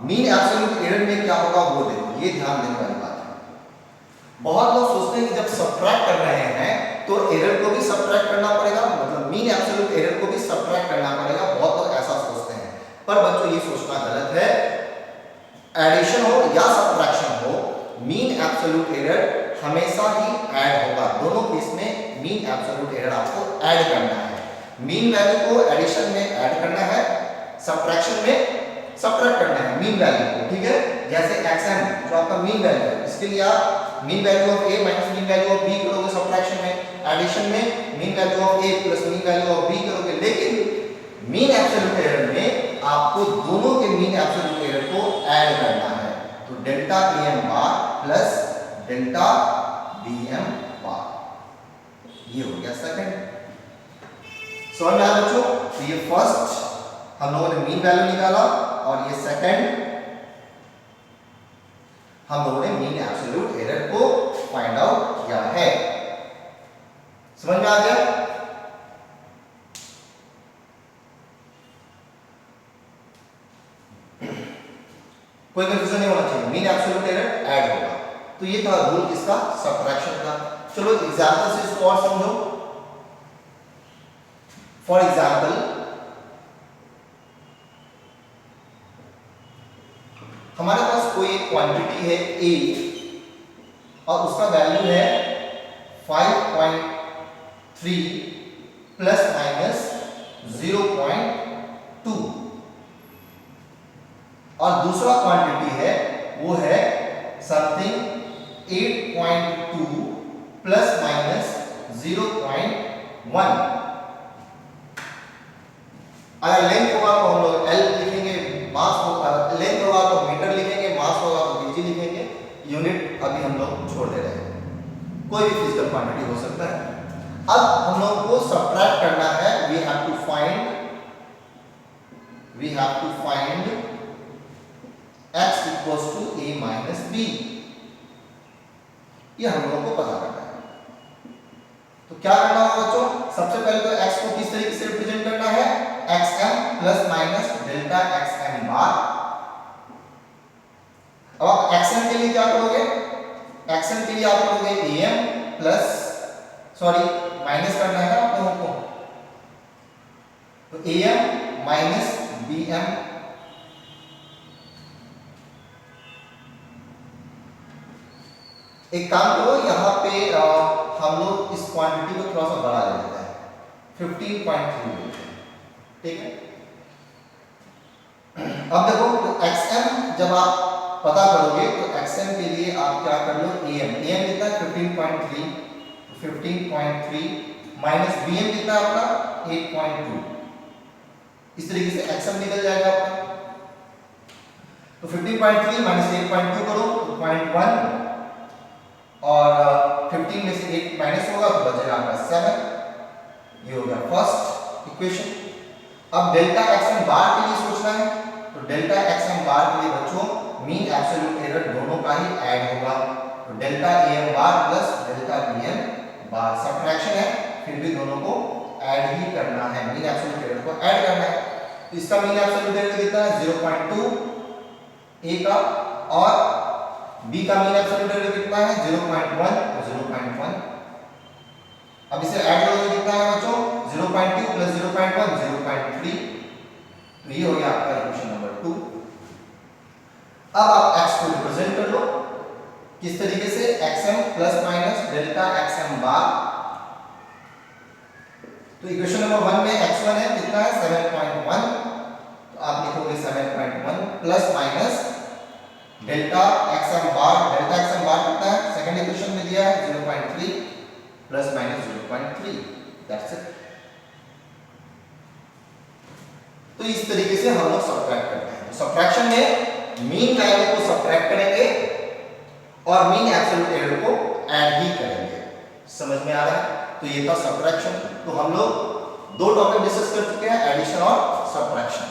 मीन एब्सोल्यूट एरर में क्या होगा वो देखो, ये ध्यान देने वाली बात है। बहुत लोग सोचते हैं कि जब सब्ट्रैक्ट कर रहे हैं तो एरर को भी सब्ट्रैक्ट करना पड़ेगा, मतलब मीन एब्सोल्यूट एरर को भी सब्ट्रैक्ट करना पड़ेगा, बहुत लोग ऐसा सोचते हैं। पर बच्चों ये सोचना गलत है। एडिशन हो या सब्ट्रैक्शन हो, mean absolute error mean absolute error आपको ऐड करना है। मीन वैल्यू को एडिशन में ऐड करना है, सब्ट्रैक्शन में सब्ट्रैक्ट करना है मीन वैल्यू को, ठीक है। जैसे xm जो आपका मीन वैल्यू है, इसके लिए आप mean value of a minus mean value of b करोगे सब्ट्रैक्शन में, एडिशन में mean value of a plus mean value of b करोगे। लेकिन मीन एब्सोल्यूट एरर में आपको दोनों के मीन एब्सोल्यूट एरर को ऐड करना है। तो delta am bar plus delta bm बार, ये हो गया सेकंड। समझ में आया बच्चों? तो ये फर्स्ट हम लोगों ने मीन वैल्यू निकाला और ये सेकंड हम लोगों ने मीन एब्सोल्यूट एरर को फाइंड आउट किया है। समझ में आ गया? कोई कंफ्यूजन नहीं होना चाहिए, मीन एब्सोल्यूट एरर ऐड होगा। तो ये था रूल किसका? सब्ट्रैक्शन का। चलो एग्जांपल से इसको और समझो। फॉर एग्जांपल हमारे पास कोई एक क्वांटिटी है a और उसका वैल्यू है 5.3 प्लस माइनस 0.2 और दूसरा क्वांटिटी है वो है समथिंग 8.2 प्लस माइनस 0.1। अगर लेंथ होगा तो हम लोग L लिखेंगे, मास होगा लेंथ होगा तो मीटर लिखेंगे, मास होगा तो kg लिखेंगे। यूनिट अभी हम लोग छोड़ दे रहे हैं, कोई भी फिजिकल क्वांटिटी हो सकता है। अब हम लोग को सब्ट्रैक्ट करना है, we have to find x equals to a minus b। ये हम लोगों को पता करना है। तो क्या करना होगा बच्चों? सबसे पहले तो x को किस तरीके से रिप्रेजेंट करना है? xm plus minus delta xm बार। अब आप xm के लिए क्या करोगे? xm के लिए आप करोगे am प्लस माइनस करना है ना आप लोगों को, तो am माइनस bm। एक काम करो, यहाँ पे हम लोग इस क्वांटिटी को थोड़ा सा बढ़ा लेते हैं, 15.3 लेते हैं, ठीक है। अब देखो तो xm जब आप पता करोगे तो xm के लिए आप क्या कर लो, am कितना है 15.3, तो 15.3 माइनस bm कितना है आपका 8.2। इस तरीके से xm निकल जाएगा आपका। तो 15.3 माइनस 8.2 करो तो 0.1 और 15 में से 8 माइनस होगा तो बचेगा आपका 7। ये हो गया फर्स्ट इक्वेशन। अब डेल्टा xm बार के लिए सोचना है, तो डेल्टा xm बार के लिए बच्चों मीन एब्सोल्यूट एरर दोनों का ही ऐड होगा। तो delta am bar plus delta bm bar, subtraction है फिर भी दोनों को ऐड ही करना है, मीन एब्सोल्यूट एरर को ऐड करना है। तो इसका मीन एब्सोल्यूट एरर कितना है 0.2 a का, और b का मीन एब्सोल्यूट एरर कितना है 0.1, तो 0.1। अब इसे ऐड करोगे कितना है बच्चों 0.2 प्लस 0.1 0.3। तो ये हो गया आपका इक्वेशन नंबर 2। अब आप x को रिप्रेजेंट कर लो किस तरीके से, xm plus minus delta xm बार। तो इक्वेशन नंबर 1 में x1 है कितना है 7.1, तो आप लिखोगे 7.1 प्लस माइनस डेल्टा xm बार। डेल्टा xm बार कितना है सेकंड इक्वेशन में दिया है 0.3 प्लस माइनस 0.3, दैट्स इट। तो इस तरीके से हम लोग सब्ट्रैक्ट करते हैं। तो सब्ट्रैक्शन में मीन वैल्यू को सब्ट्रैक्ट करेंगे और मीन एब्सोल्यूट एरर को ऐड ही करेंगे। समझ में आ रहा है? तो ये था सब्ट्रैक्शन। तो हम लोग दो टॉपिक डिस्कस कर चुके हैं, एडिशन और सब्ट्रैक्शन।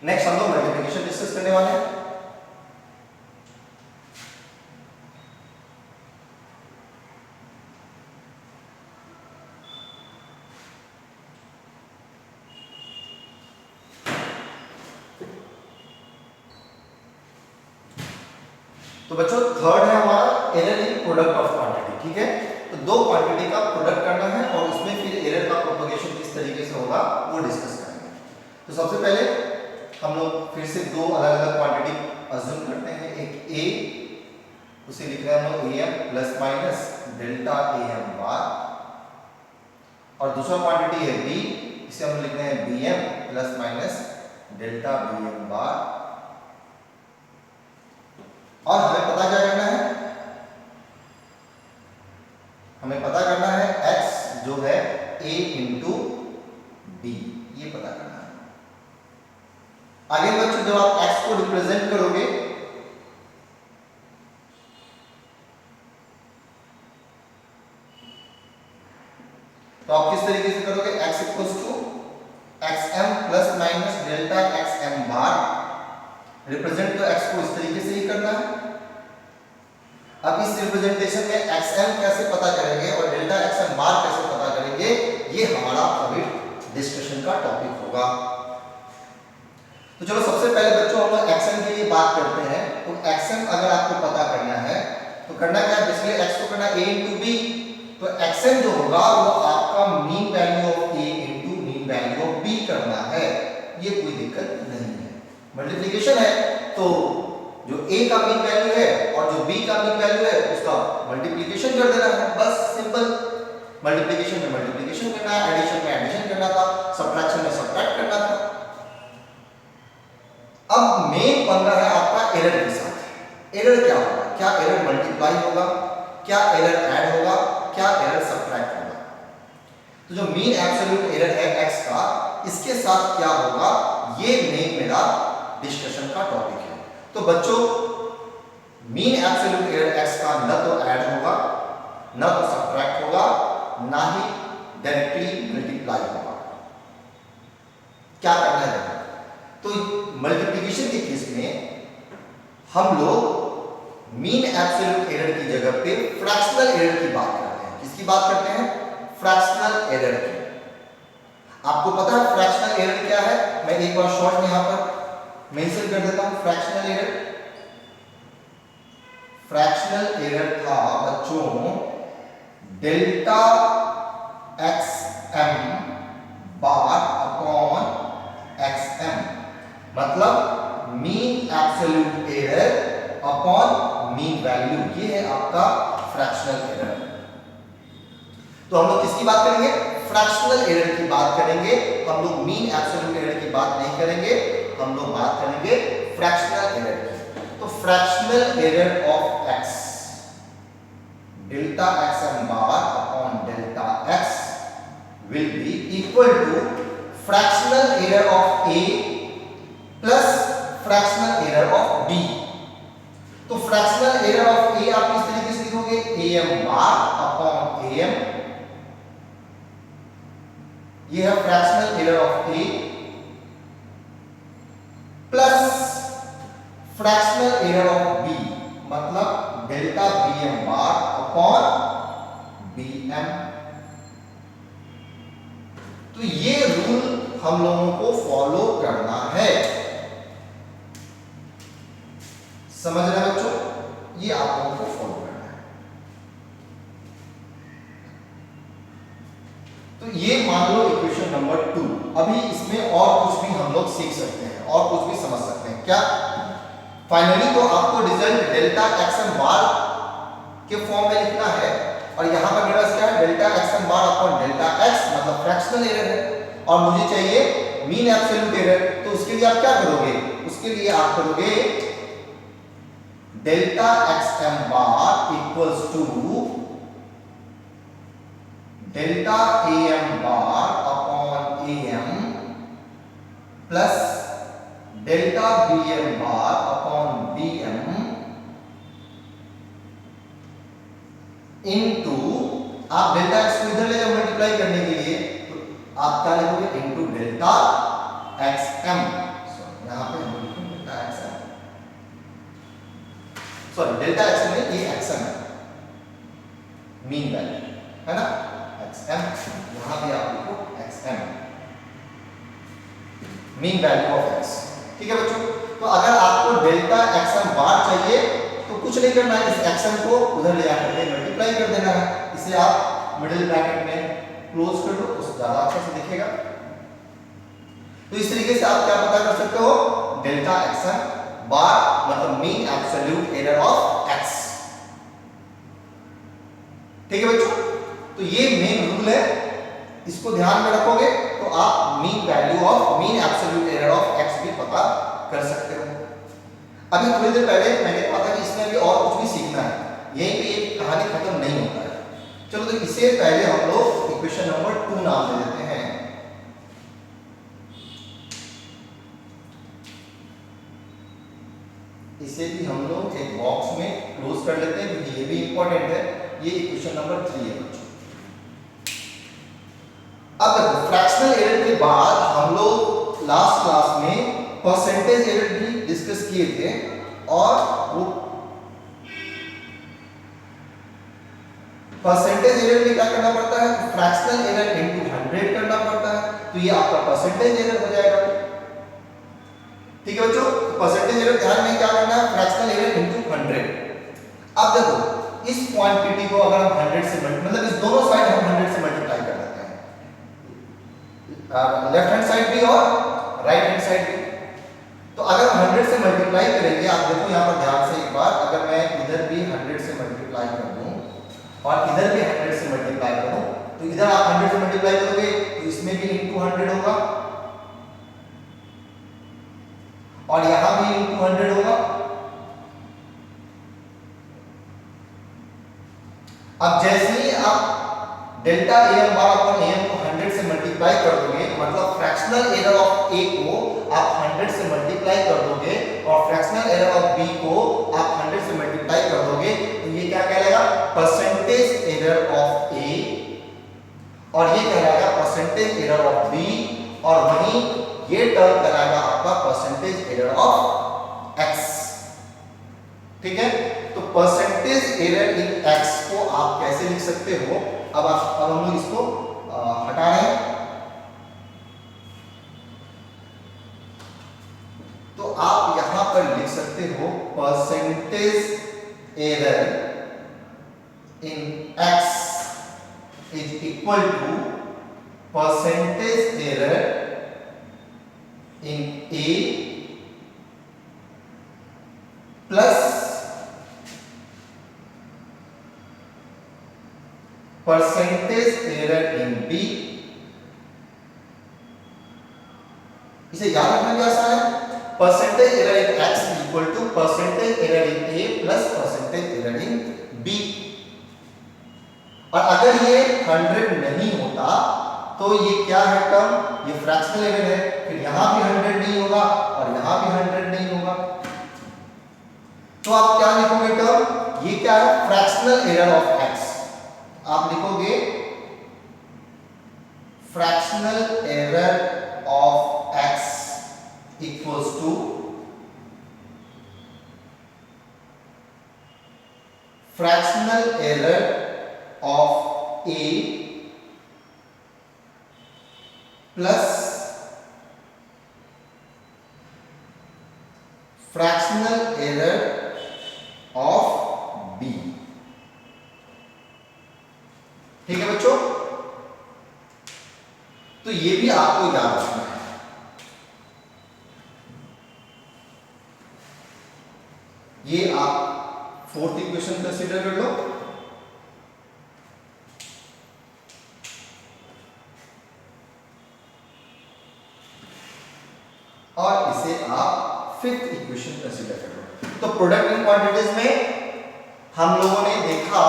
नेक्स्ट हम लोग मल्टीप्लिकेशन डिस्कस करने वाले हैं। तो बच्चों थर्ड है हमारा error in product of quantity, ठीक है। तो दो क्वांटिटी का प्रोडक्ट करना है और उसमें फिर एरर का प्रोपगेशन किस तरीके से होगा वो डिस्कस करेंगे। तो सबसे पहले हम लोग फिर से दो अलग अलग क्वांटिटी अज्यूम करते हैं। एक a, उसे लिख रहे हैं हम लोग am plus minus delta am bar, और दूसरा क्वांटिटी है बी, इसे हम लिखते हैं B M plus minus delta B M bar. और हमें पता क्या करना है, हमें पता करना है x जो है a इंटू डी, ये पता करना है। आगे बच्चों जब आप x को रिप्रेजेंट करोगे तो आप किस तरीके से करोगे, x equals to x m plus minus delta x M bar. Represent तो x को इस तरीके से ही करना है। अब इस रिप्रेजेंटेशन में xm कैसे पता करेंगे और डेल्टा xm बार कैसे पता करेंगे, ये हमारा अभी डिस्कशन का टॉपिक होगा। तो चलो सबसे पहले बच्चों हम लोग xm के लिए बात करते हैं। तो xm अगर आपको पता करना है तो करना क्या है, बेसिकली x को करना a इंटू बी। तो xm जो होगा वो आपका mean value of a into mean value of b करना है, ये कोई दिक्कत नहीं है। मल्टीप्लीकेशन है तो जो a का मीन वैल्यू है और जो b का मीन वैल्यू है उसका मल्टीप्लिकेशन कर देना है, बस सिंपल। मल्टीप्लिकेशन में मल्टीप्लिकेशन करना है, एडिशन में एडिशन करना था, सब्ट्रैक्शन में सब्ट्रैक्ट करना था। अब मेन पंगा है आपका एरर के साथ। एरर क्या होगा, क्या एरर मल्टीप्लाई होगा, क्या एरर ऐड होगा, क्या एरर सब्ट्रैक्ट होगा। तो जो मीन एब्सोल्यूट एरर है x का, इसके साथ क्या होगा, ये मेन मेरा डिस्कशन का टॉपिक है। तो बच्चों मीन एब्सोल्यूट एरर x का न तो ऐड होगा, न तो सब्ट्रैक्ट होगा, ना ही डायरेक्टली मल्टीप्लाई होगा। क्या करना है, तो मल्टीप्लिकेशन के केस में हम लोग मीन एब्सोल्यूट एरर की जगह पे फ्रैक्शनल एरर की बात करते हैं। किसकी बात करते हैं, फ्रैक्शनल एरर की। आपको पता है फ्रैक्शनल एरर क्या है, मैं एक बार शॉर्ट में यहां पर मेंशन कर देता हूं। फ्रैक्शनल एरर, फ्रैक्शनल एरर था बच्चों delta x M bar upon X M, मतलब mean absolute error upon mean value, ये है आपका फ्रैक्शनल एरर। तो हम लोग किसकी बात करेंगे, फ्रैक्शनल एरर की बात करेंगे। हम लोग मीन एब्सोल्यूट एरर की बात नहीं करेंगे, हम लोग बात करेंगे फ्रैक्शनल एरर की। तो fractional error of x, delta x M bar upon delta x will be equal to fractional error of a plus fractional error of b। तो फ्रैक्शनल एरर ऑफ a आप किस तरीके से लिखोगे, am बार अपॉन am, ये है fractional error of a plus fractional error of b, मतलब delta bm bar upon bm। तो ये रूल हम लोगों को फॉलो करना है, समझ रहे हैं बच्चों, ये आप लोगों को फॉलो करना है। तो ये मान लो इक्वेशन नंबर 2। अभी इसमें और कुछ भी हम लोग सीख सकते हैं और कुछ भी समझ सकते हैं। क्या, फाइनली तो आपको रिजल्ट डेल्टा एक्सएम बार के फॉर्म में लिखना है और यहां पर मेरा क्या है, डेल्टा एक्सएम बार अपॉन डेल्टा एक्स, मतलब फ्रैक्शनल एरर है और मुझे चाहिए मीन एब्सोल्यूट एरर। तो उसके लिए आप क्या करोगे, उसके लिए आप करोगे delta xm bar equals to delta am bar upon am plus delta bm bar upon bm into, आप डेल्टा x को इधर ले जाओ मल्टीप्लाई करने के लिए, तो आप क्या लिखोगे, इनटू डेल्टा xm। यहां पे हम लिखेंगे delta xm, sorry delta xm नहीं, ये xm है, मीन वैल्यू है ना, xm, यहां भी आप लिखो xm, mean value of x। ठीक है बच्चों, तो अगर आपको डेल्टा xm बार चाहिए तो कुछ नहीं करना है, इस xm को उधर ले जाकर के मल्टीप्लाई कर देना है। इसे आप मिडिल ब्रैकेट में क्लोज कर दो तो ज्यादा अच्छे से दिखेगा। तो इस तरीके से आप क्या पता कर सकते हो, डेल्टा xm बार मतलब mean absolute error of x। ठीक है बच्चों, तो ये मेन रूल है इसको ध्यान में रखोगे तो आप mean value of mean absolute error of x भी पता कर सकते हो। अभी थोड़ी देर पहले मैंने कहा था कि इसमें भी और कुछ भी सीखना है, यहीं पे ये कहानी खत्म नहीं होता है। चलो तो इससे पहले हम लोग इक्वेशन नंबर 2 नाम दे देते हैं। इसे भी हम लोग एक बॉक्स में क्लोज कर लेते हैं क्योंकि ये भी इंपॉर्टेंट है। ये इक्वेशन नंबर 3 है बच्चों। अब देखो फ्रैक्शनल एरर के बाद हम लोग लास्ट क्लास में परसेंटेज एरर भी डिस्कस किए थे और वो परसेंटेज एरर में क्या करना पड़ता है, फ्रैक्शनल एरर इनटू 100 करना पड़ता है, तो ये आपका परसेंटेज एरर हो जाएगा। ठीक है बच्चों, तो परसेंटेज एरर ध्यान में क्या करना है, फ्रैक्शनल एरर इनटू 100। अब देखो इस क्वांटिटी को अगर हम 100 से मतलब इस दोनों साइड हम 100 से मल्टीप्लाई कर देते हैं, लेफ्ट हैंड साइड भी और राइट हैंड साइड भी। तो अगर हम 100 से मल्टीप्लाई करेंगे, आप देखो यहाँ पर ध्यान से एक बार, अगर मैं इधर भी 100 से मल्टीप्लाई कर दूं और इधर भी 100 से मल्टीप्लाई करूं, तो इधर आप 100 से मल्टीप्लाई करोगे तो इसमें भी इनटू 100 होगा और यहां भी इनटू 100 होगा। अब जैसे ही आप delta am bar upon am को 100 से मल्टीप्लाई कर दोगे, मतलब फ्रैक्शनल एरर ऑफ a को आप 100 से मल्टीप्लाई कर दोगे और फ्रैक्शनल एरर ऑफ b को आप 100 से मल्टीप्लाई कर दोगे, तो ये क्या कहलाएगा, परसेंटेज एरर ऑफ a, और ये कहलाएगा परसेंटेज एरर ऑफ b, और वहीं ये टर्म कहलाएगा आपका परसेंटेज एरर ऑफ x। ठीक है, तो परसेंटेज एरर इन x को आप कैसे लिख सकते हो, अब हम लोग इसको हटा रहे हैं, तो आप यहां पर लिख सकते हो percentage error in x is equal to percentage error in A plus percentage error in B। इसे याद रखना भी आसान है, percentage error in x is equal to percentage error in A plus percentage error in B। और अगर ये 100 नहीं होता तो ये क्या है टर्म, ये फ्रैक्शनल एरर है, फिर यहां भी 100 नहीं होगा और यहां भी 100 नहीं होगा, तो आप क्या लिखोगे टर्म, ये क्या है, फ्रैक्शनल एरर ऑफ x। आप लिखोगे fractional error of x equals to fractional error of a plus fractional error of b। ठीक है बच्चों, तो ये भी आपको याद रखना है। ये आप फोर्थ इक्वेशन कंसीडर कर लो, और इसे आप फिफ्थ इक्वेशन कंसीडर कर लो। तो प्रोडक्ट इन क्वांटिटीज में हम लोगों ने देखा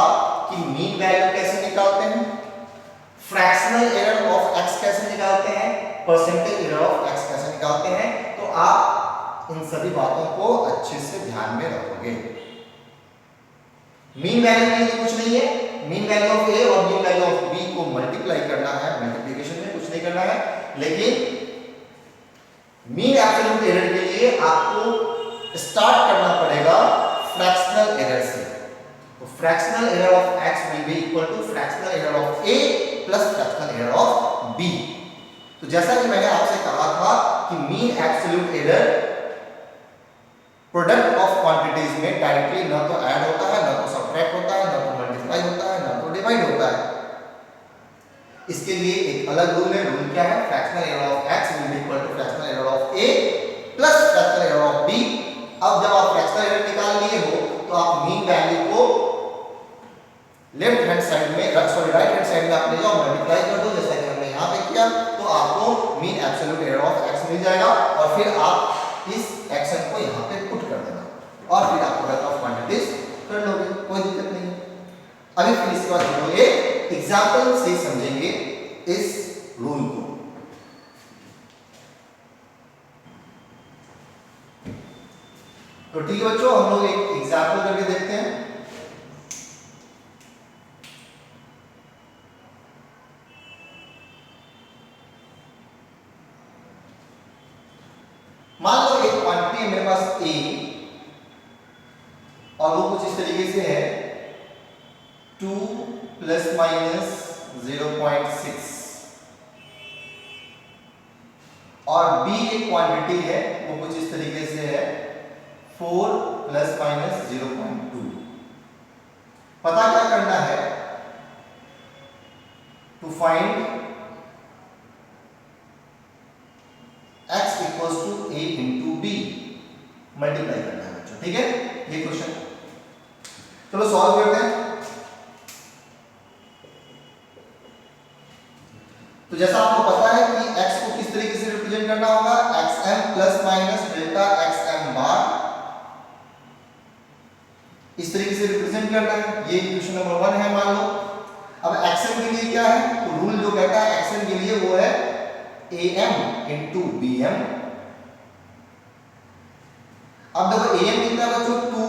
कि मीन वैल्यू कैसे निकालते हैं, फ्रैक्शनल एरर ऑफ x कैसे निकालते हैं, परसेंटेज एरर ऑफ x कैसे निकालते हैं। तो आप इन सभी बातों को अच्छे से ध्यान में रखोगे। मीन वैल्यू के लिए कुछ नहीं है, मीन वैल्यू ऑफ a और मीन वैल्यू ऑफ b को मल्टीप्लाई करना है, मल्टीप्लिकेशन में कुछ नहीं करना है, लेकिन मीन एब्सोल्यूट एरर के लिए आपको स्टार्ट करना पड़ेगा फ्रैक्शनल एरर से। तो fractional error of x will be equal to fractional error of a plus fractional error of b। तो जैसा कि मैंने आपसे कहा था कि mean absolute error product of quantities में डायरेक्टली ना तो ऐड होता है, ना तो सब्ट्रैक्ट होता है, ना तो मल्टीप्लाई होता है, ना तो डिवाइड होता है। इसके लिए एक अलग रूल है। रूल क्या है, fractional error of x will be equal to fractional error of a plus fractional error of b। अब जब आप फ्रैक्शनल एरर निकाल लिए हो तो आप मीन वैल्यू को लेफ्ट हैंड साइड में, सॉरी राइट हैंड साइड में आप ले जाओ, मल्टीप्लाई कर दो, जैसा कि हमने यहाँ पे किया तो आपको mean absolute error of x मिल जाएगा और फिर आप इस एक्शन को यहाँ पे पुट कर देना और फिर आप प्रोडक्ट ऑफ क्वांटिटीज कर लोगे, कोई दिक्कत नहीं है। अभी फिर इसके बाद हम लोग एक एग्जाम्पल से समझेंगे इस रूल को। तो ठीक है बच्चों, हम लोग एक एग्जाम्पल करके देखते हैं। मान लो एक क्वांटिटी है मेरे पास A और वो कुछ इस तरीके से है 2 ± 0.6 और B एक क्वांटिटी है वो कुछ इस तरीके से है 4 ± 0.2। पता क्या करना है? To find x equals to a into b, multiply करना है बच्चों, ठीक है? ये क्वेश्चन चलो सॉल्व करते हैं। तो जैसा आपको पता है कि x को किस तरीके से रिप्रेजेंट करना होगा, xm plus minus delta xm बार, इस तरीके से रिप्रेजेंट करना है। ये इक्वेशन नंबर 1 है मान लो। अब xm के लिए क्या है? तो रूल जो कहता है xm के लिए वो है am इंटू bm। अब देखो am कितना है बच्चों 2,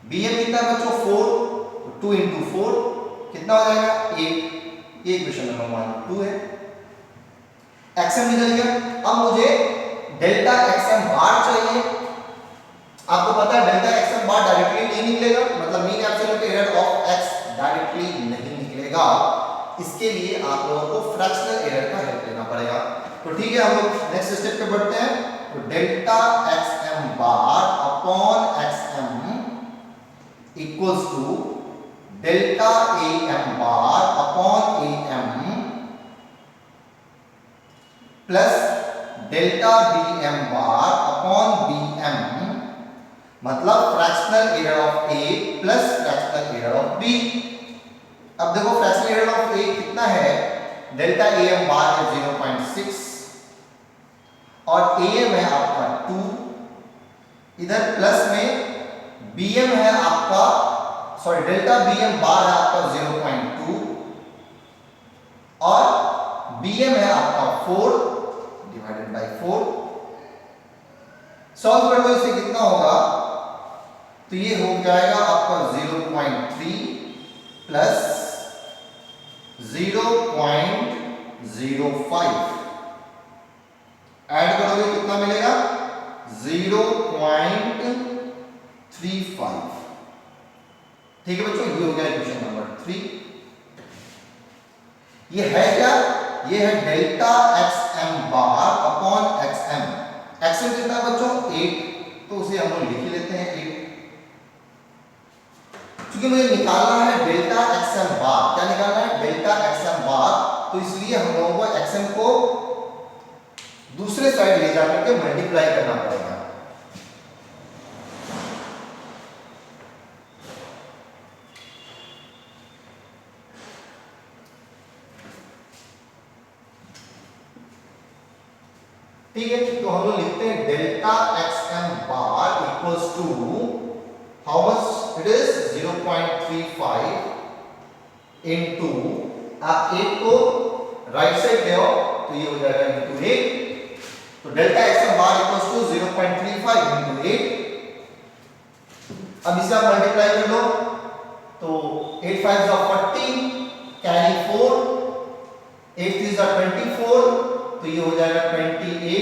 bm कितना है बच्चों 4, तो 2 इंटू 4 कितना हो जाएगा 8। ये इक्वेशन नंबर 2 है। xm निकल गया। अब मुझे डेल्टा xm बार चाहिए। आपको पता है डेल्टा xm बार डायरेक्टली नहीं निकलेगा, मतलब mean absolute error of x directly नहीं निकलेगा। इसके लिए आप लोगों को फ्रैक्शनल एरर का हेल्प लेना पड़ेगा। तो ठीक है, हम लोग नेक्स्ट स्टेप पे बढ़ते हैं। तो delta xm bar upon xm equals to delta am bar upon am plus delta bm bar upon bm, मतलब fractional error of a plus fractional error of b। अब देखो फ्रैक्शनल एरर ऑफ a कितना है, डेल्टा am बार है 0.6 और am है आपका 2, इधर प्लस में bm है आपका, सॉरी डेल्टा bm बार है आपका 0.2 और bm है आपका 4 डिवाइडेड बाय 4। सॉल्व कर दो, इसे कितना होगा, तो ये हो जाएगा आपका 0.3 प्लस 0.05, ऐड करोगे कितना मिलेगा 0.35। ठीक है बच्चों, ये हो गया इक्वेशन नंबर 3। ये है क्या, ये है delta xm bar upon xm। xm कितना है बच्चों 8, तो उसे हम लोग लिख ही लेते हैं 8। क्योंकि मुझे निकालना है डेल्टा xm बार, क्या निकालना है डेल्टा xm बार, तो इसलिए हम लोगों को xm को दूसरे साइड ले जाकर के मल्टीप्लाई करना पड़ेगा। ठीक है, तो हम लोग लिखते हैं delta xm bar equals to how much, it is 0.35 into, आप 8 को राइट साइड ले आओ तो ये हो जाएगा इनटू 8। तो delta xm bar equals to 0.35 into 8। अब इसे आप मल्टीप्लाई कर लो तो 8 5 are 40, कैरी 4, 8 3 are 24, तो ये हो जाएगा 28।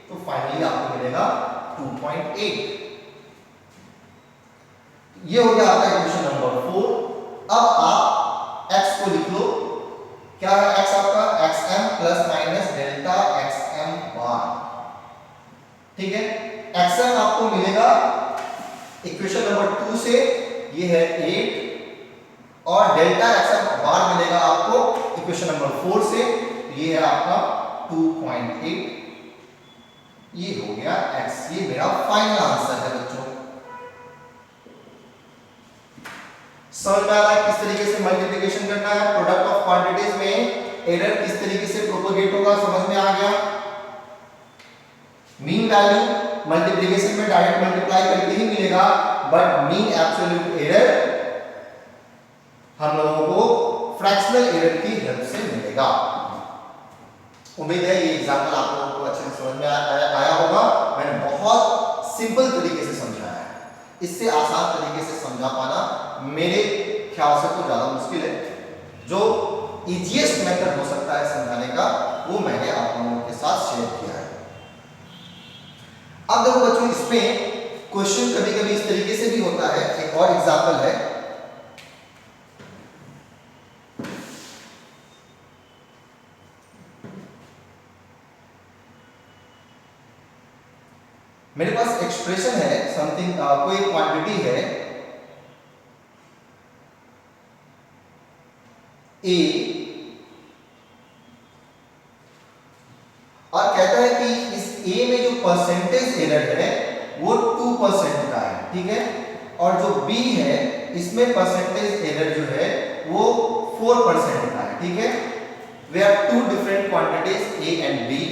तो फाइनली आपको मिलेगा 2.8। ये हो गया आपका इक्वेशन नंबर 4। अब आप x को लिख लो, क्या है x आपका xm plus minus delta xm बार। ठीक है, xm आपको मिलेगा इक्वेशन नंबर 2 से, ये है 8 और डेल्टा xm बार मिलेगा आपको इक्वेशन नंबर 4 से, ये है आपका 2.8। ये हो गया x, ये मेरा फाइनल आंसर है बच्चों। समझ में आ रहा है किस तरीके से मल्टीप्लिकेशन करना है प्रोडक्ट ऑफ क्वांटिटीज में एरर किस तरीके से प्रोपोगेट होगा समझ में आ गया। मीन वैल्यू मल्टीप्लिकेशन में डायरेक्ट मल्टीप्लाई करके ही मिलेगा, बट मीन एब्सोल्यूट एरर हम लोगों को फ्रैक्शनल एरर की हेल्प से मिलेगा। उम्मीद है ये एग्जांपल आप लोगों को अच्छे से समझ में आया होगा। मैंने बहुत सिंपल तरीके से समझाया है, इससे आसान तरीके से समझा पाना मेरे ख्याल से तो ज्यादा मुश्किल है। जो इजीएस्ट मेथड हो सकता है समझाने का वो मैंने आप लोगों के साथ शेयर किया है। अब देखो बच्चों, इसमें क्वेश्चन कभी कभी इस तरीके से भी होता है। एक और एग्जांपल है, मेरे पास एक्सप्रेशन है समथिंग, कोई क्वांटिटी है ए और कहता है कि इस ए में जो परसेंटेज एरर है वो 2% का है, ठीक है, और जो बी है इसमें परसेंटेज एरर जो है वो 4% का है, ठीक है। We are two different quantities A and B,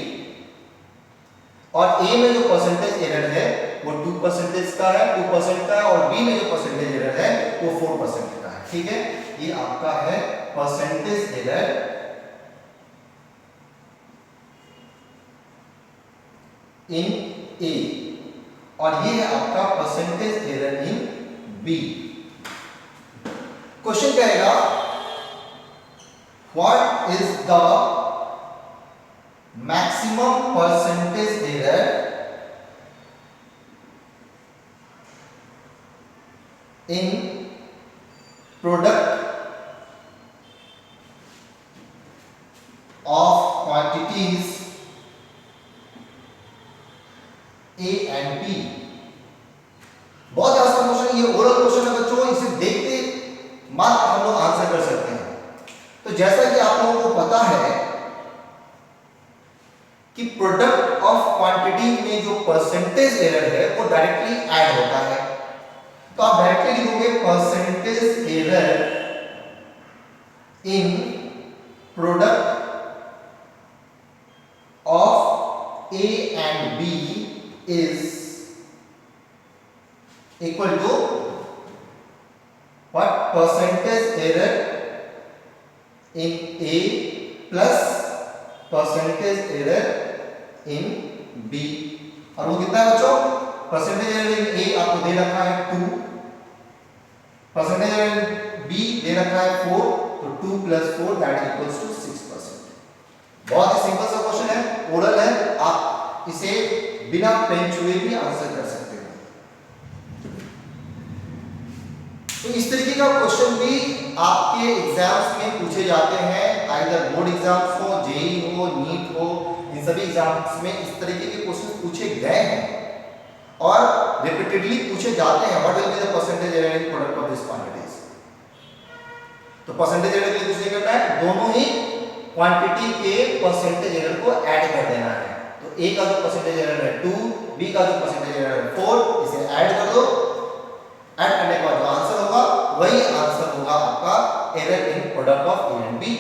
और ए में जो परसेंटेज एरर है वो 2% का है, 2% का है, और बी में जो परसेंटेज एरर है वो 4% का है, ठीक है। ये आपका है परसेंटेज एरर इन ए और ये है आपका percentage error in B. Question कहेगा what is the maximum percentage error in product of quantities A and B. बहुत आसान क्वेश्चन, ये ओरल क्वेश्चन है बच्चों, इसे देखते मात्र हम लोग आंसर कर सकते हैं। तो जैसा कि आप लोगों को पता है कि प्रोडक्ट ऑफ क्वांटिटी में जो परसेंटेज एरर है वो डायरेक्टली ऐड होता है, तो आप डायरेक्टली लिखोगे percentage error in product of A and B is equal to what? Percentage error in A plus percentage error in B। और वो कितना है बच्चों? परसेंटेज एरर इन A आपको दे रखा है 2, परसेंटेज एरर इन B दे रखा है 4, तो 2 plus 4 that is equals to 6%। बहुत ही सिंपल सा क्वेश्चन है, ओरल है, आप इसे बिना पेन छुए भी आंसर कर सकते हो। तो इस तरीके का क्वेश्चन भी आपके एग्जाम्स में पूछे जाते हैं, आइदर बोर्ड एग्जाम्स हो, जेईई हो, नीट हो, इन सभी एग्जाम्स में इस तरीके के क्वेश्चन पूछे गए हैं और रिपीटेडली पूछे जाते हैं। What will be the percentage error in product of this quantities. तो परसेंटेज एरर के लिए कुछ नहीं करना है, दोनों ही क्वांटिटी के परसेंटेज एरर को ऐड कर देना है। तो ए का जो परसेंटेज एरर है 2, बी का जो परसेंटेज एरर है 4, इसे ऐड कर दो। ऐड करने के बाद जो आंसर होगा वही आंसर होगा आपका error in product of A and B.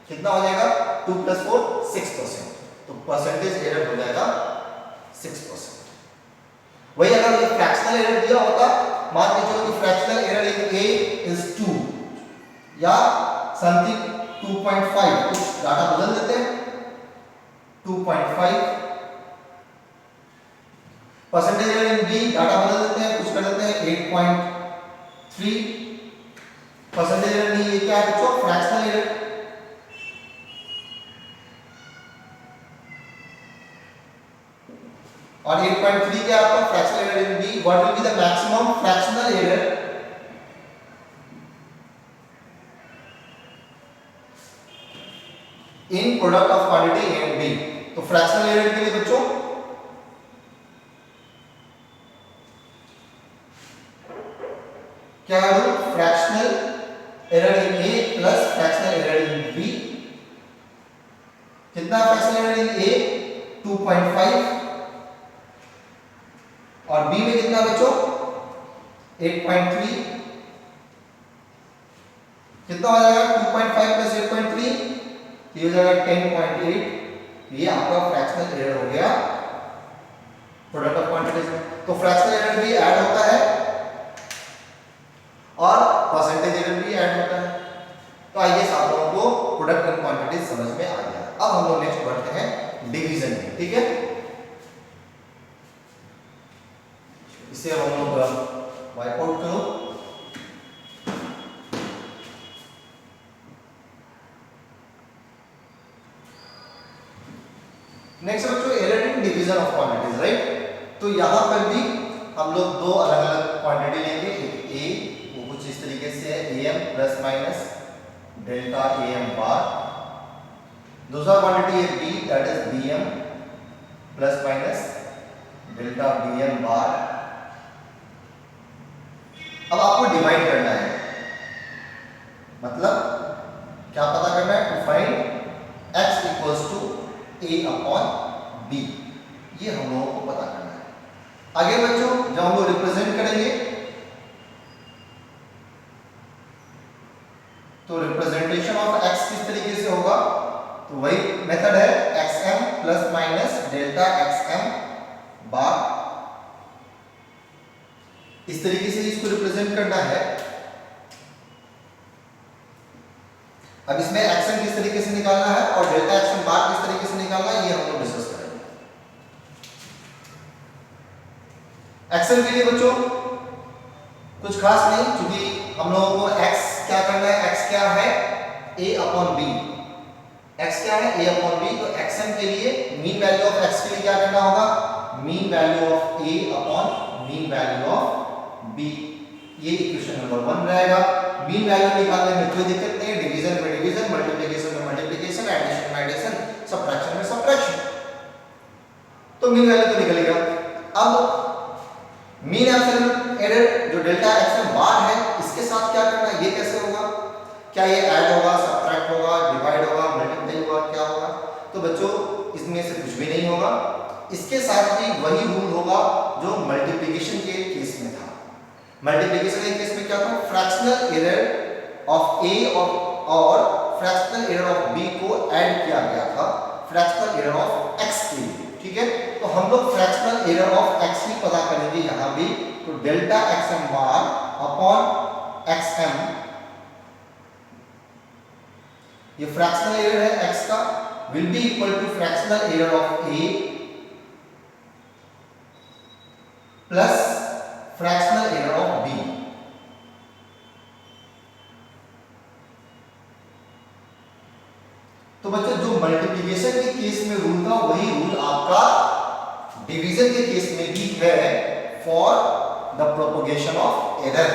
कितना हो जाएगा? 2 + 4 6%। तो परसेंटेज एरर हो जाएगा 6%। वही अगर ये फ्रैक्शनल एरर दिया होता, मान के चलो कि fractional error in A is 2 या समथिंग 2.5, कुछ डाटा बदल देते हैं, 2.5। Percentage error in B data बदल देते हैं, कुछ कर देते हैं 8.3। परसेंटेज एरर नहीं, ये क्या है बच्चों? Fractional error. और 8.3 क्या है आपका fractional error in B. What will be the maximum fractional error in product of quantity A and B. तो फ्रैक्शनल एरर के लिए बच्चों क्या करूं? Fractional error in A plus fractional error in B. कितना फ्रैक्शनल एरर इन ए? 2.5, और बी में कितना बच्चों? 8.3। कितना हो जाएगा? 2.5 + 8.3 तो ये हो जाएगा 10.8। ये आपका फ्रैक्शनल एरर हो गया प्रोडक्ट ऑफ क्वांटिटीज में। तो फ्रैक्शनल एरर भी ऐड होता है और परसेंटेज एरर भी ऐड होता है। तो आइए आप लोगों को प्रोडक्ट ऑफ क्वांटिटीज समझ में आ गया। अब हम लोग नेक्स्ट बढ़ते हैं डिवीजन में, ठीक है। इसे हम लोग वाइप आउट करो। नेक्स्ट बच्चों error in division of quantities, right. तो यहां पर भी हम लोग दो अलग अलग क्वांटिटी लेंगे। एक ए, वो कुछ इस तरीके से है am plus minus delta am bar. दूसरा क्वांटिटी है B, that is bm plus minus delta bm bar. अब आपको डिवाइड करना है, मतलब क्या पता करना है, to find x equals to a upon b। ये हम लोगों को पता करना है। आगे बच्चों जब हम लोग रिप्रेजेंट करेंगे तो रिप्रेजेंटेशन ऑफ x किस तरीके से होगा, तो वही मेथड है xm plus minus delta xm बार। इस तरीके से इसको रिप्रेजेंट करना है। अब इसमें xm किस तरीके से निकालना है और डेल्टा xm बार किस तरीके से निकालना है, ये हम लोग डिस्कस करेंगे। xm के लिए बच्चों कुछ खास नहीं, क्योंकि हम लोगों को x क्या करना है, x क्या है a अपॉन b। x क्या है a अपॉन b। तो xm के लिए मीन वैल्यू ऑफ x के लिए क्या करना होगा, mean value of a upon mean value of b। ये इक्वेशन नंबर 1 रहेगा। मीन वैल्यू निकालने में कोई दिक्कत नहीं है, डिवीजन में डिवीजन, मल्टीप्लिकेशन में मल्टीप्लिकेशन, एडिशन में एडिशन, सबट्रैक्शन में सबट्रैक्शन। तो मीन वैल्यू तो निकल गया। अब मीन एब्सोल्यूट एरर जो डेल्टा xm बार है, इसके साथ क्या करना है, ये कैसे होगा, क्या ये ऐड होगा, सबट्रैक्ट होगा, डिवाइड होगा, मल्टीप्लाई होगा, क्या होगा। तो बच्चों इसमें से कुछ भी नहीं होगा। इसके साथ भी वही रूल होगा जो मल्टीप्लिकेशन के केस में था। मल्टीप्लिकेशन के केस में क्या था, फ्रैक्शनल एरर ऑफ a और फ्रैक्शनल एरर ऑफ b को ऐड किया गया था फ्रैक्शनल एरर ऑफ x के लिए, ठीक है। तो हम लोग फ्रैक्शनल एरर ऑफ x ही पता करेंगे यहां भी। तो delta xm bar upon xm, ये फ्रैक्शनल एरर है x का, will be equal to fractional error of a plus fractional error of b। तो बच्चों जो मल्टीप्लिकेशन के केस में रूल था वही रूल आपका डिवीजन के केस में भी है for the propagation of error.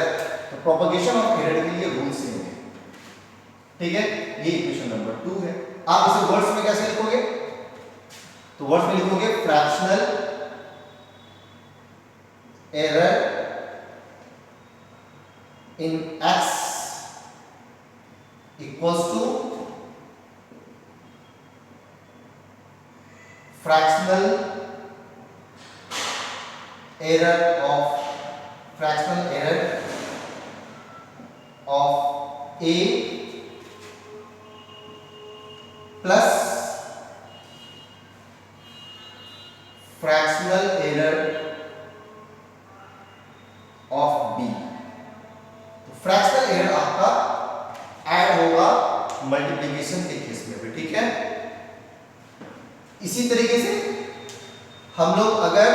तो प्रोपगेशन ऑफ एरर के लिए रूल सेम है, ठीक है। ये इक्वेशन नंबर 2 है। आप इसे वर्ड्स में कैसे लिखोगे, तो वर्ड्स में लिखोगे fractional error in x equals to fractional error of a plus fractional error of b। Fractional error आपका ऐड होगा मल्टीप्लिकेशन के केस में भी, ठीक है। इसी तरीके से हम लोग अगर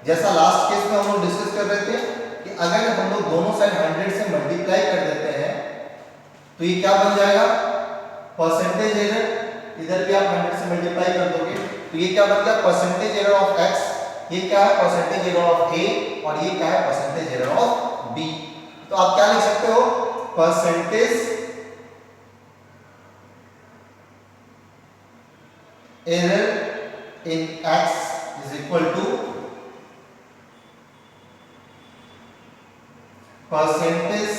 जैसा लास्ट केस में हम लोग डिस्कस कर रहे थे कि अगर हम लोग दोनों साइड 100 से मल्टीप्लाई कर देते हैं तो ये क्या बन जाएगा, परसेंटेज एरर। इधर भी आप 100 से मल्टीप्लाई कर दोगे तो ये क्या बन गया, परसेंटेज एरर ऑफ x। ये क्या है, परसेंटेज एरर ऑफ a, और ये क्या है, परसेंटेज एरर ऑफ b। तो आप क्या लिख सकते हो, percentage error in x is equal to percentage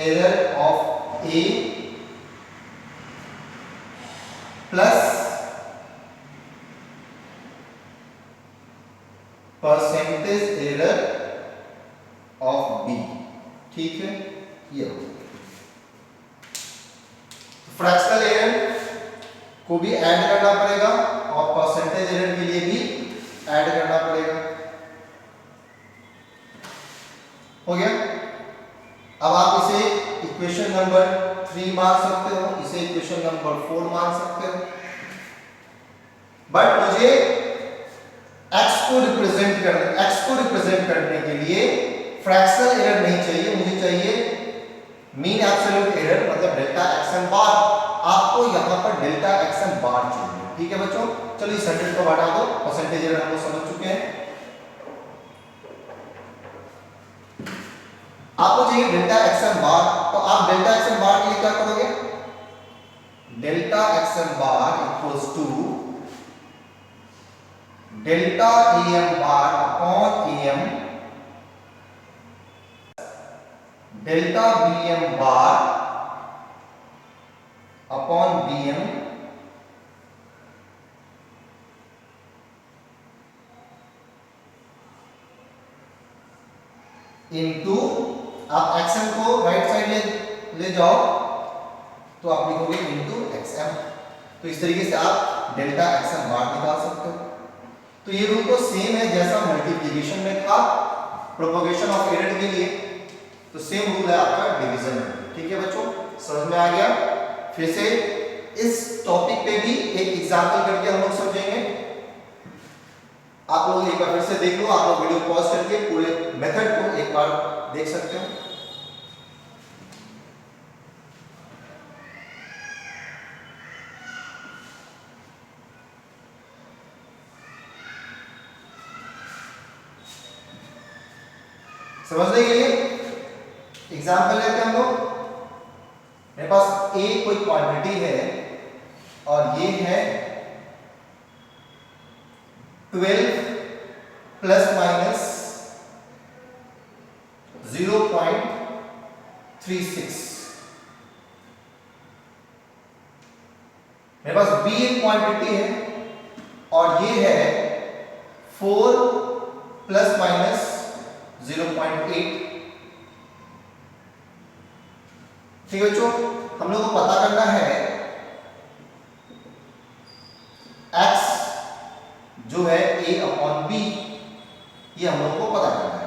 error of a plus percentage error of b, ठीक है। ये फ्रैक्शनल एरर को भी ऐड करना पड़ेगा और परसेंटेज एरर के लिए भी ऐड करना पड़ेगा। हो गया। अब आप इसे इक्वेशन नंबर 3 मान सकते हो, इसे इक्वेशन नंबर 4 मान सकते हो, बट मुझे x को रिप्रेजेंट करने के लिए फ्रैक्शनल एरर नहीं चाहिए, मुझे चाहिए मीन एब्सोल्यूट एरर, मतलब डेल्टा एक्सएम बार। आपको यहां पर डेल्टा एक्सएम बार चाहिए। ठीक है बच्चों, चलो इस 100 को हटा दो, परसेंटेज एरर हम लोग समझ चुके हैं। आपको चाहिए डेल्टा एक्सएम बार, तो आप डेल्टा एक्सएम बार के लिए क्या करोगे? Delta xm bar equals to delta am bar upon am delta bm bar upon bm into, आप एक्सएम को राइट साइड ले जाओ तो आप लिखोगे इनटू एक्सएम। तो इस तरीके से आप डेल्टा एक्सएम बार निकाल सकते हो। तो ये रूल तो सेम है जैसा मल्टीप्लिकेशन में था प्रोपगेशन ऑफ एरर के लिए, तो सेम रूल है आपका डिवीजन में। ठीक है बच्चों, समझ में आ गया? फिर से इस टॉपिक पे भी एक एग्जांपल करके हम लोग समझेंगे। आप लोग एक बार फिर से देख लो, आप लोग वीडियो पॉज करके पूरे मेथड को एक बार देख सकते हो। समझने के लिए एग्जांपल लेते हैं हम लोग। मेरे पास ए कोई क्वांटिटी है और ये है 12 प्लस माइनस 0.36। मेरे पास बी एक क्वांटिटी है और ये है 4 प्लस माइनस 0.8। ठीक है बच्चों, हम लोग को पता करना है x जो है a अपॉन b, ये हम लोग को पता करना है।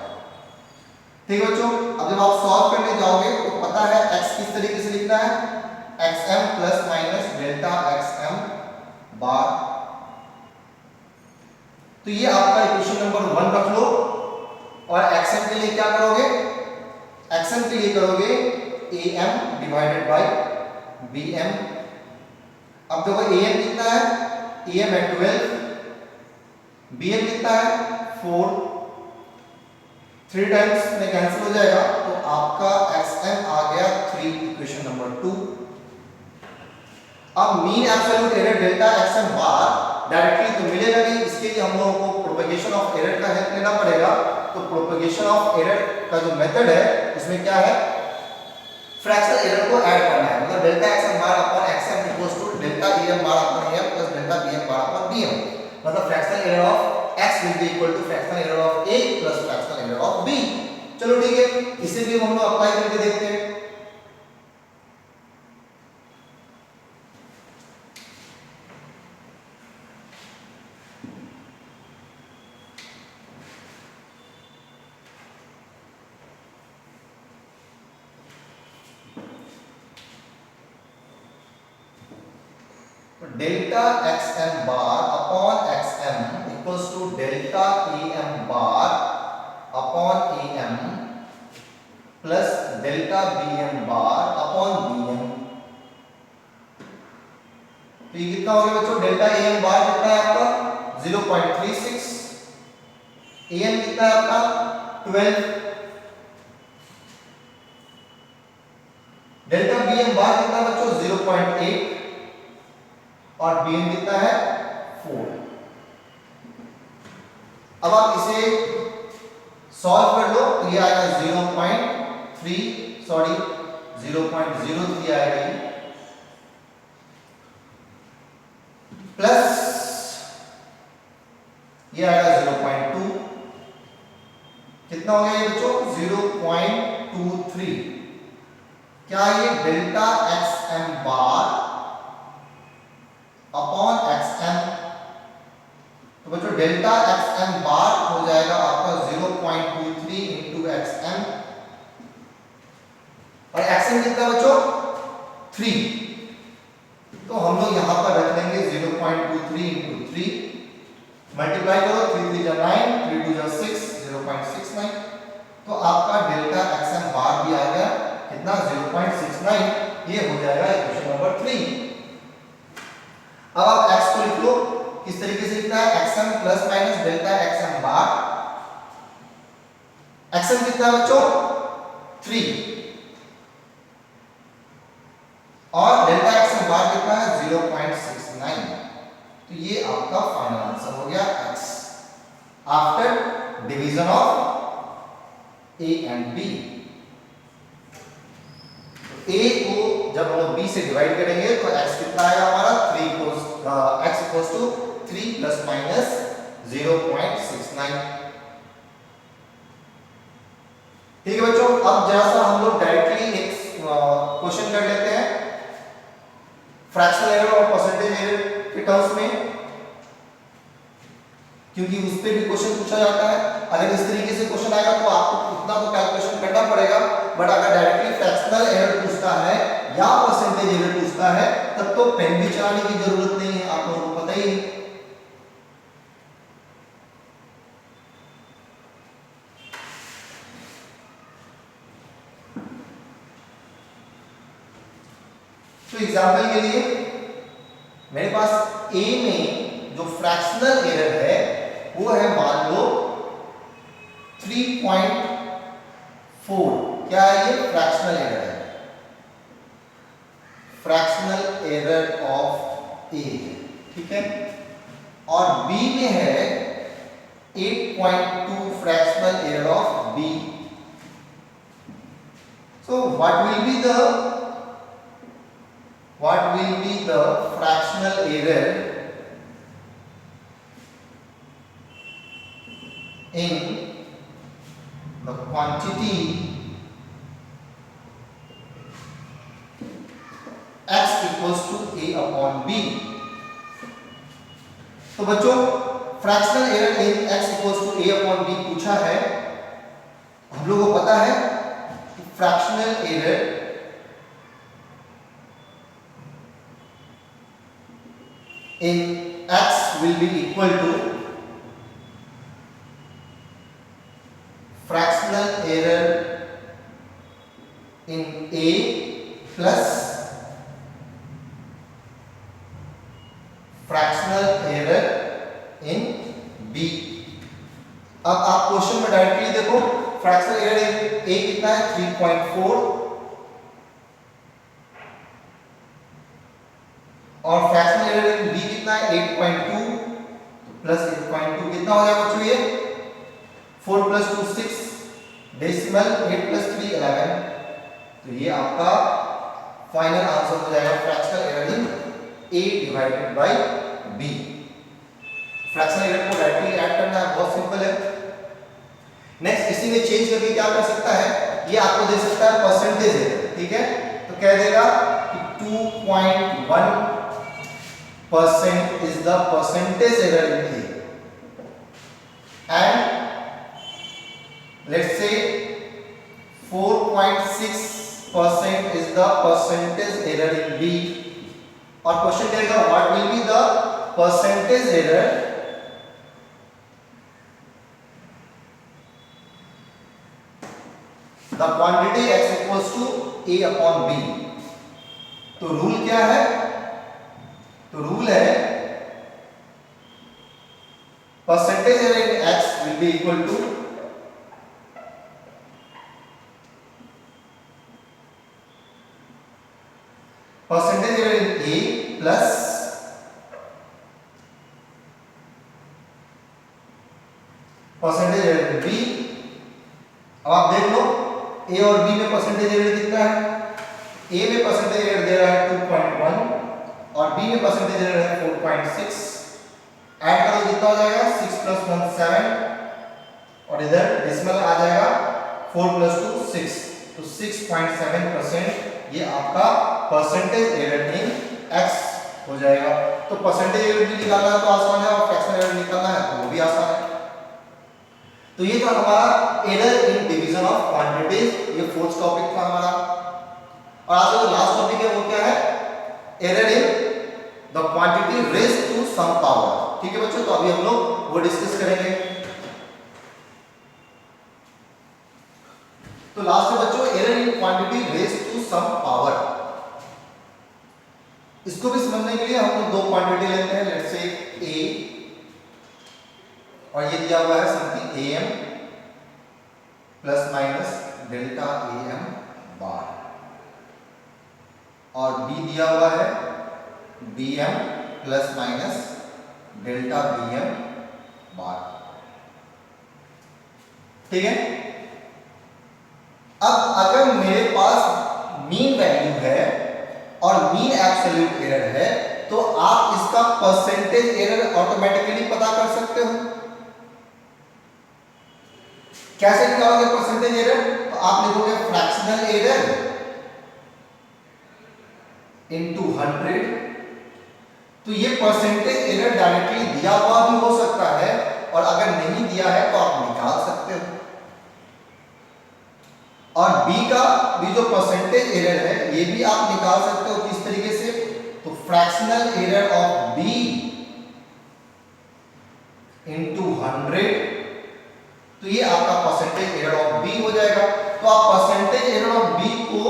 ठीक है बच्चों, अब जब आप सॉल्व करने जाओगे तो पता है x किस तरीके से लिखना है, xm plus minus delta xm बार। तो ये आपका इक्वेशन नंबर 1 रख लो और xm के लिए क्या करोगे? xm के लिए करोगे am डिवाइडेड बाय bm। अब देखो am कितना है? am है 12, bm कितना है? 4। 3 टाइम्स में कैंसिल हो जाएगा तो आपका xm आ गया 3, इक्वेशन नंबर 2। अब mean absolute error delta xm बार डायरेक्टली तो मिलेगा नहीं, इसके लिए हम लोगों को प्रोपगेशन ऑफ एरर का हेल्प लेना पड़ेगा। तो प्रोपगेशन ऑफ एरर का जो मेथड है उसमें क्या है? फ्रैक्शनल एरर को ऐड करना है, मतलब delta xm bar upon xm equals to delta em bar upon am plus delta bm bar upon bm। मतलब fractional error of x will be equal to fractional error of a plus fractional error of b। चलो ठीक है, इसे भी हम लोग अप्लाई करके देखते हैं। Delta xm bar upon xm equals to delta am bar upon am plus delta bm bar upon bm। तो ये कितना हो गया बच्चों? डेल्टा am बार कितना है आपका? 0.36, am कितना है आपका? 12, डेल्टा bm बार कितना बच्चों? 0.8 और bm कितना है? 4। अब आप इसे सॉल्व कर लो तो ये आएगा 0.03 आएगा ये, प्लस ये आएगा 0.2। कितना हो गया ये बच्चों? 0.23। क्या ये delta x XM bar upon XM। तो बच्चों डेल्टा XM बार हो जाएगा आपका 0.23 इंटू XM, और XM कितना बच्चों 3, तो हम लोग यहां पर रख लेंगे 0.23 इंटू 3, मल्टीप्लाई करो 3 3 जा 9, 3 2 जा 6, 0.69, तो आपका डेल्टा XM बार भी आ गया कितना 0.69, ये हो जाएगा इक्वेशन नंबर 3। अब आप x को लिख लो, किस तरीके से लिखना है xm plus minus delta xm बार। xm कितना है बच्चों 3 और डेल्टा xm बार कितना है 0.69, तो ये आपका फाइनल आंसर हो गया x after division of a and b। a को जब हम लोग b से डिवाइड करेंगे तो x कितना आएगा हमारा 3 x equals to 3 plus minus 0.69। ठीक है बच्चों, अब जरा सा हम लोग डायरेक्टली एक क्वेश्चन कर लेते हैं फ्रैक्शनल एरर और परसेंटेज एरर के टर्म्स में, क्योंकि उस पे भी क्वेश्चन पूछा जाता है। अगर इस तरीके से क्वेश्चन आएगा तो आपको उतना तो कैलकुलेशन करना पड़ेगा, बट अगर डायरेक्टली फ्रैक्शनल एरर पूछता है या परसेंटेज एरर पूछता है तब तो पेन भी चलाने की जरूरत नहीं है, आप लोगों को पता ही है। तो एग्जांपल के लिए मेरे पास a में जो फ्रैक्शनल एरर है वो है मान लो 3.4, क्या है ये फ्रैक्शनल एरर है, फ्रैक्शनल एरर ऑफ a, ठीक है, और b में है 8.2 fractional error of b। So what will B the fractional error in the quantity x equals to a upon b। तो बच्चों fractional error in x equals to a upon b पूछा है। हम लोगों को पता है कि fractional error in x will be equal to fractional error in a plus fractional error in b। अब आप क्वेश्चन में डायरेक्टली देखो, फ्रैक्शनल एरर इन a कितना है 3.4 और फ्रैक्शनल एरर इन b कितना है 8.2 प्लस 8.2 कितना हो जाएगा बच्चों ये 4 प्लस 2 6, डेसिमल 8 प्लस 3 11, तो ये आपका फाइनल आंसर हो जाएगा fractional error in a divided by b। Fractional error को डायरेक्टली ऐड करना है, बहुत सिंपल है। नेक्स्ट इसी में चेंज करके क्या कर सकता है, ये आपको दे सकता है परसेंटेज एरर, ठीक है, तो कह देगा कि 2.1% is the percentage error in A, and let's say 4.6% is the percentage error in B, और क्वेश्चन कहेगा what will be the percentage error the quantity x equals to A upon B। तो रूल क्या है, तो रूल है percentage error in x will be equal to percentage error in a plus percentage error in b। अब आप देख लो a और b में परसेंटेज एरर कितना है, a में परसेंटेज एरर दे रहा है 2.1 और b में परसेंटेज एरर है 4.6, ऐड करो कितना हो जाएगा 6 प्लस 1 7 और इधर डेसिमल आ जाएगा 4 प्लस 2 6, तो 6.7% ये आपका परसेंटेज एरर इन x हो जाएगा। तो परसेंटेज एरर भी निकालना है तो आसान है, और फ्रैक्शनल एरर निकालना है तो वो भी आसान है। तो ये था हमारा error in division of quantities, ये फोर्थ टॉपिक था हमारा। और आज का जो लास्ट टॉपिक है वो क्या है, error in the quantity raised to some power. ठीक है बच्चों, तो अभी हम लोग वो डिस्कस करेंगे। तो लास्ट में बच्चों error in quantity raised to some power, इसको भी समझने के लिए हम लोग दो क्वांटिटी लेते हैं, लेट्स से a, और ये दिया हुआ है something am plus minus delta am bar, और b दिया हुआ है bm plus minus delta bm बार। ठीक है, अब अगर मेरे पास मीन वैल्यू है और मीन एब्सोल्यूट एरर है, तो आप इसका परसेंटेज एरर ऑटोमेटिकली पता कर सकते हो। कैसे निकालोगे परसेंटेज एरर, तो आप लिखोगे फ्रैक्शनल एरर इनटू 100। तो ये परसेंटेज एरर डायरेक्टली दिया हुआ भी हो सकता है, और अगर नहीं दिया है तो आप निकाल सकते हो। और b का भी जो परसेंटेज एरर है ये भी आप निकाल सकते हो, किस तरीके से, तो fractional error of b into 100, तो ये आपका परसेंटेज एरर ऑफ b हो जाएगा। तो आप परसेंटेज एरर ऑफ b को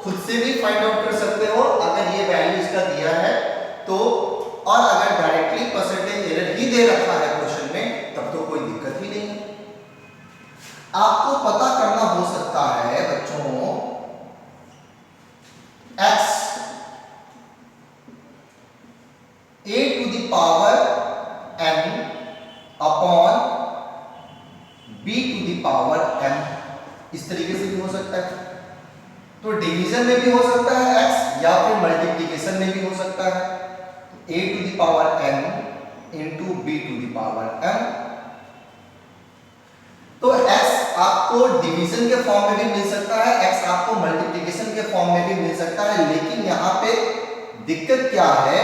खुद से भी फाइंड आउट कर सकते हो अगर ये वैल्यू इसका दिया है तो, और अगर डायरेक्टली परसेंटेज एरर ही दे रखा है क्वेश्चन में तब तो कोई दिक्कत ही नहीं है। आपको पता करना हो सकता है बच्चों x a to the power n upon b to the power m, इस तरीके से भी हो सकता है। तो डिवीजन में भी हो सकता है x, या फिर मल्टीप्लिकेशन में भी हो सकता है। तो a to the power n into b to the power m। तो x आपको डिवीजन के फॉर्म में भी मिल सकता है, x आपको मल्टीप्लिकेशन के फॉर्म में भी मिल सकता है, लेकिन यहाँ पे दिक्कत क्या है,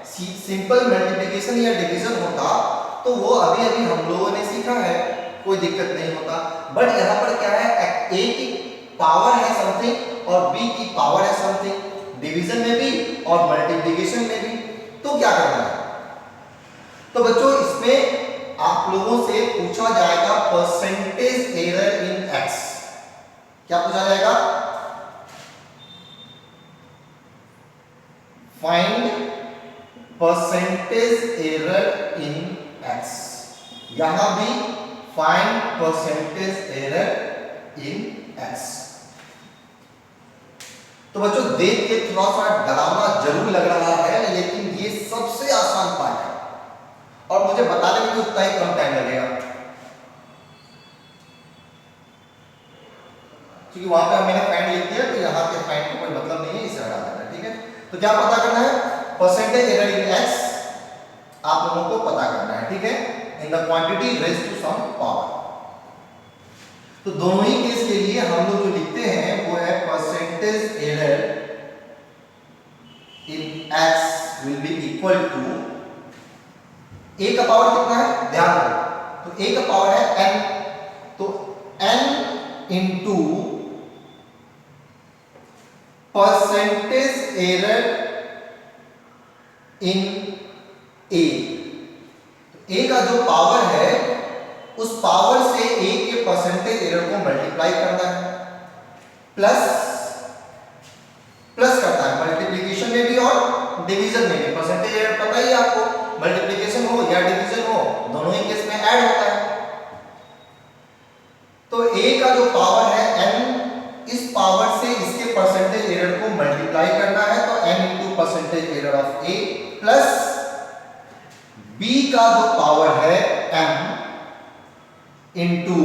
सिंपल मल्टीप्लिकेशन या डिवीजन होता तो वो अभी अभी हम लोगों ने सीखा है, कोई दिक्कत नहीं होता। बट यहाँ पर क्या है, a की पावर है समथिंग और b की पावर है समथिंग, डिवीजन में भी और मल्टीप्लिकेशन में भी। तो क्या करना है, तो बच्चों इसमें आप लोगों से पूछा जाएगा परसेंटेज एरर इन x। क्या पूछा जाएगा, find percentage error in x। यहां भी find percentage error in x। तो बच्चों देख के थोड़ा सा डरावना जरूर लग रहा है, लेकिन ये सबसे आसान पार्ट है और मुझे बताने में भी उतना ही कम टाइम लगेगा, क्योंकि वहां पे मैंने फाइंड लिख दिया, तो यहाँ के फाइंड को कोई मतलब नहीं है, इसे हटा देना। ठीक है, तो क्या पता करना है, परसेंटेज एरर इन x आप लोगों को पता करना है। ठीक है, in the quantity raised to some power. तो दोनों ही केस के लिए हम लोग जो लिखते हैं वो है percentage error in x will be equal to, a का पावर कितना है ध्यान दो, तो a का पावर है n, तो n into percentage error in a। a का जो पावर है उस पावर से a के परसेंटेज एरर को मल्टीप्लाई करना है, प्लस करता है मल्टीप्लिकेशन में भी और डिवीजन में भी। परसेंटेज एरर पता ही आपको, मल्टीप्लिकेशन हो या डिवीजन हो दोनों ही केस में ऐड होता है। तो a का जो पावर है n, इस पावर से इसके परसेंटेज एरर को मल्टीप्लाई करना है, तो n into percentage error of a, plus b का जो पावर है m into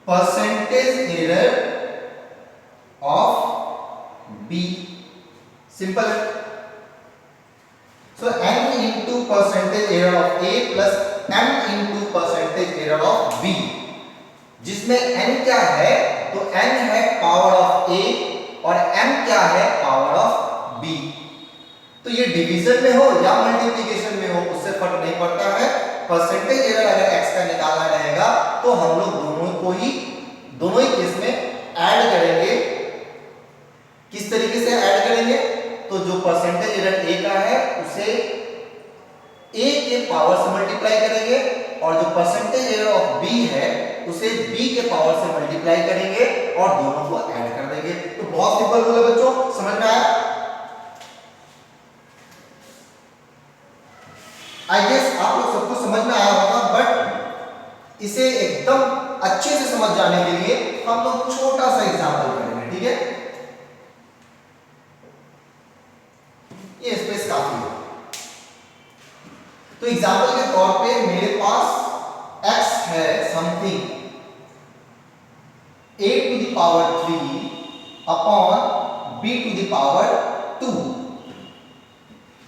percentage error of b। Simple है। सो n into percentage error of a plus m into percentage error of b, जिसमें n क्या है, तो n है पावर ऑफ a और m क्या है, पावर ऑफ b। तो ये डिवीजन में हो या मल्टीप्लिकेशन में हो उससे फर्क नहीं पड़ता है। परसेंटेज एरर अगर x का निकालना रहेगा तो हम लोग दोनों ही केस में ऐड करेंगे। किस तरीके से ऐड करेंगे, तो जो परसेंटेज एरर a का है उसे a के पावर से मल्टीप्लाई करेंगे और जो परसेंटेज एरर ऑफ b है उसे b के पावर से मल्टीप्लाई करेंगे और दोनों को ऐड कर देंगे। तो बहुत सिंपल रूल है बच्चों, समझ में आया? आई गेस आप लोग सबको समझ में आया होगा, बट इसे एकदम अच्छे से समझ जाने के लिए हम लोग छोटा सा एग्जांपल करेंगे, ठीक है? ये स्पेस काफी है। तो एग्जांपल के तौर पे मेरे पास x है something a to the power 3 upon b to the power 2।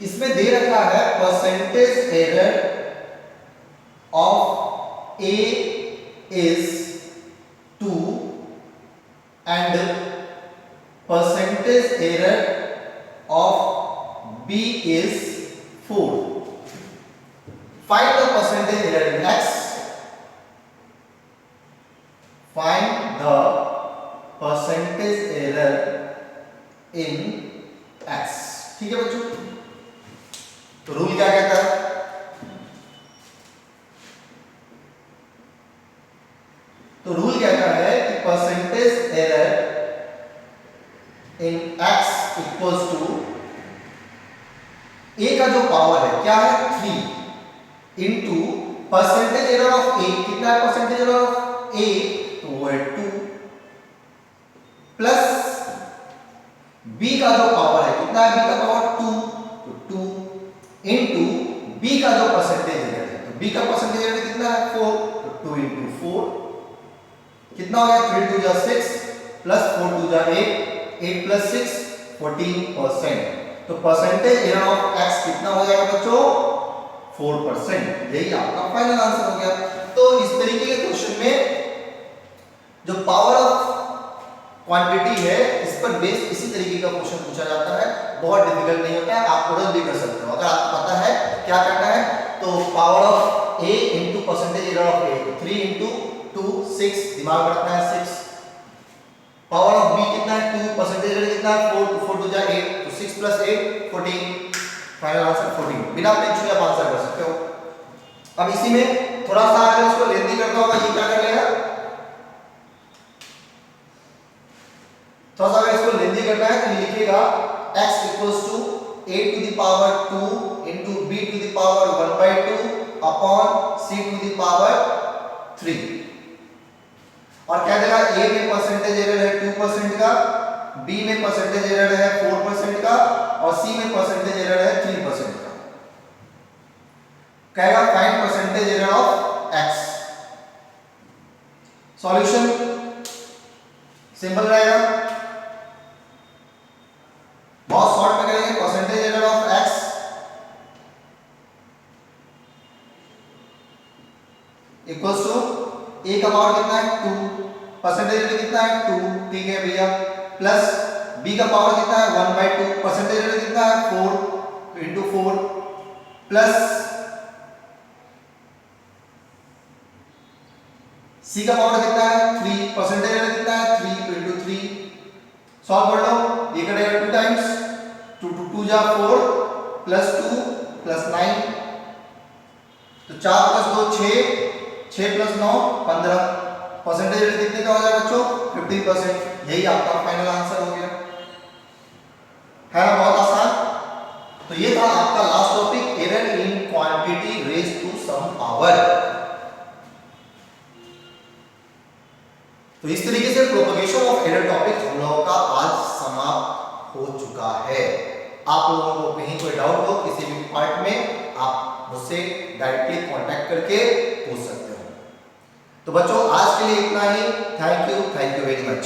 इसमें दे रखा है percentage error of a is 2 and percentage error of b is 4. Find the percentage error in x. Find the percentage error in x. ठीक है बच्चों? तो रूल क्या कहता है? तो रूल कहता है कि percentage error in x equals to a का जो पावर है क्या है 3 into percentage error of a। कितना है परसेंटेज एरर ऑफ a, तो वो है 2 प्लस b का जो पावर है कितना है b का पावर 2, तो 2 इनटू b का जो परसेंटेज एरर है, तो b का परसेंटेज एरर कितना है 4, तो 2 इनटू 4 कितना हो गया 3 2 जा 6 प्लस 4 2 जा 8, 8 प्लस 6 14%। तो परसेंटेज एरर ऑफ x कितना हो जाएगा बच्चों 4%। यही आपका फाइनल आंसर हो गया। तो इस तरीके के क्वेश्चन में जो पावर ऑफ क्वांटिटी है इस पर बेस इसी तरीके का क्वेश्चन पूछा जाता है। बहुत डिफिकल्ट नहीं होता है, आप उड़न भी कर सकते हो अगर आपको पता है क्या करना है। तो power of a into percentage error of a, 3 into 2 6, दिमाग में रखना है 6। पावर ऑफ b कितना है 2, परसेंटेज एरर कितना है 4, 4 2 जा 8, तो 6 प्लस 8 14। Final answer 14। बिना पेंसिल आप आंसर कर सकते हो। अब इसी में थोड़ा सा अगर इसको लेंदी करना होगा, ये क्या कर लेगा, थोड़ा सा अगर इसको लेंदी करना है तो ये लिखेगा x equals to a to the power 2 into b to the power 1/2 upon c to the power 3। और क्या देगा a में परसेंटेज एरर है 2% का, b में परसेंटेज एरर है 4% का और c में परसेंटेज एरर है 3% का। कहेगा find percentage error of x। Solution simple रहेगा, बहुत शॉर्ट में करेंगे। Percentage error of x equals to a का पावर कितना है 2, परसेंटेज एरर कितना है 2, ठीक है भैया, प्लस b का पावर कितना है 1/2, परसेंटेज एरर कितना है 4 इनटू 4 प्लस c का पावर कितना है 3, परसेंटेज एरर कितना है 3 इनटू 3। सॉल्व कर लो, ये करेगा 2 टाइम्स 2 2 2 जा 4 प्लस 2 प्लस 9, तो 4 प्लस 2 6, 6 प्लस 9 15। परसेंटेज एरर कितने का हो जाएगा बच्चों 50%। यही आपका फाइनल आंसर हो गया, है ना, बहुत आसान। तो ये था आपका last topic, error in quantity raised to some power. तो इस तरीके से प्रोपगेशन ऑफ एरर टॉपिक हम लोगों का आज समाप्त हो चुका है। आप लोगों को कहीं कोई डाउट हो किसी भी पार्ट में, आप मुझसे डायरेक्टली कांटेक्ट करके पूछ सकते हो। तो बच्चों आज के लिए इतना ही। Thank you very much.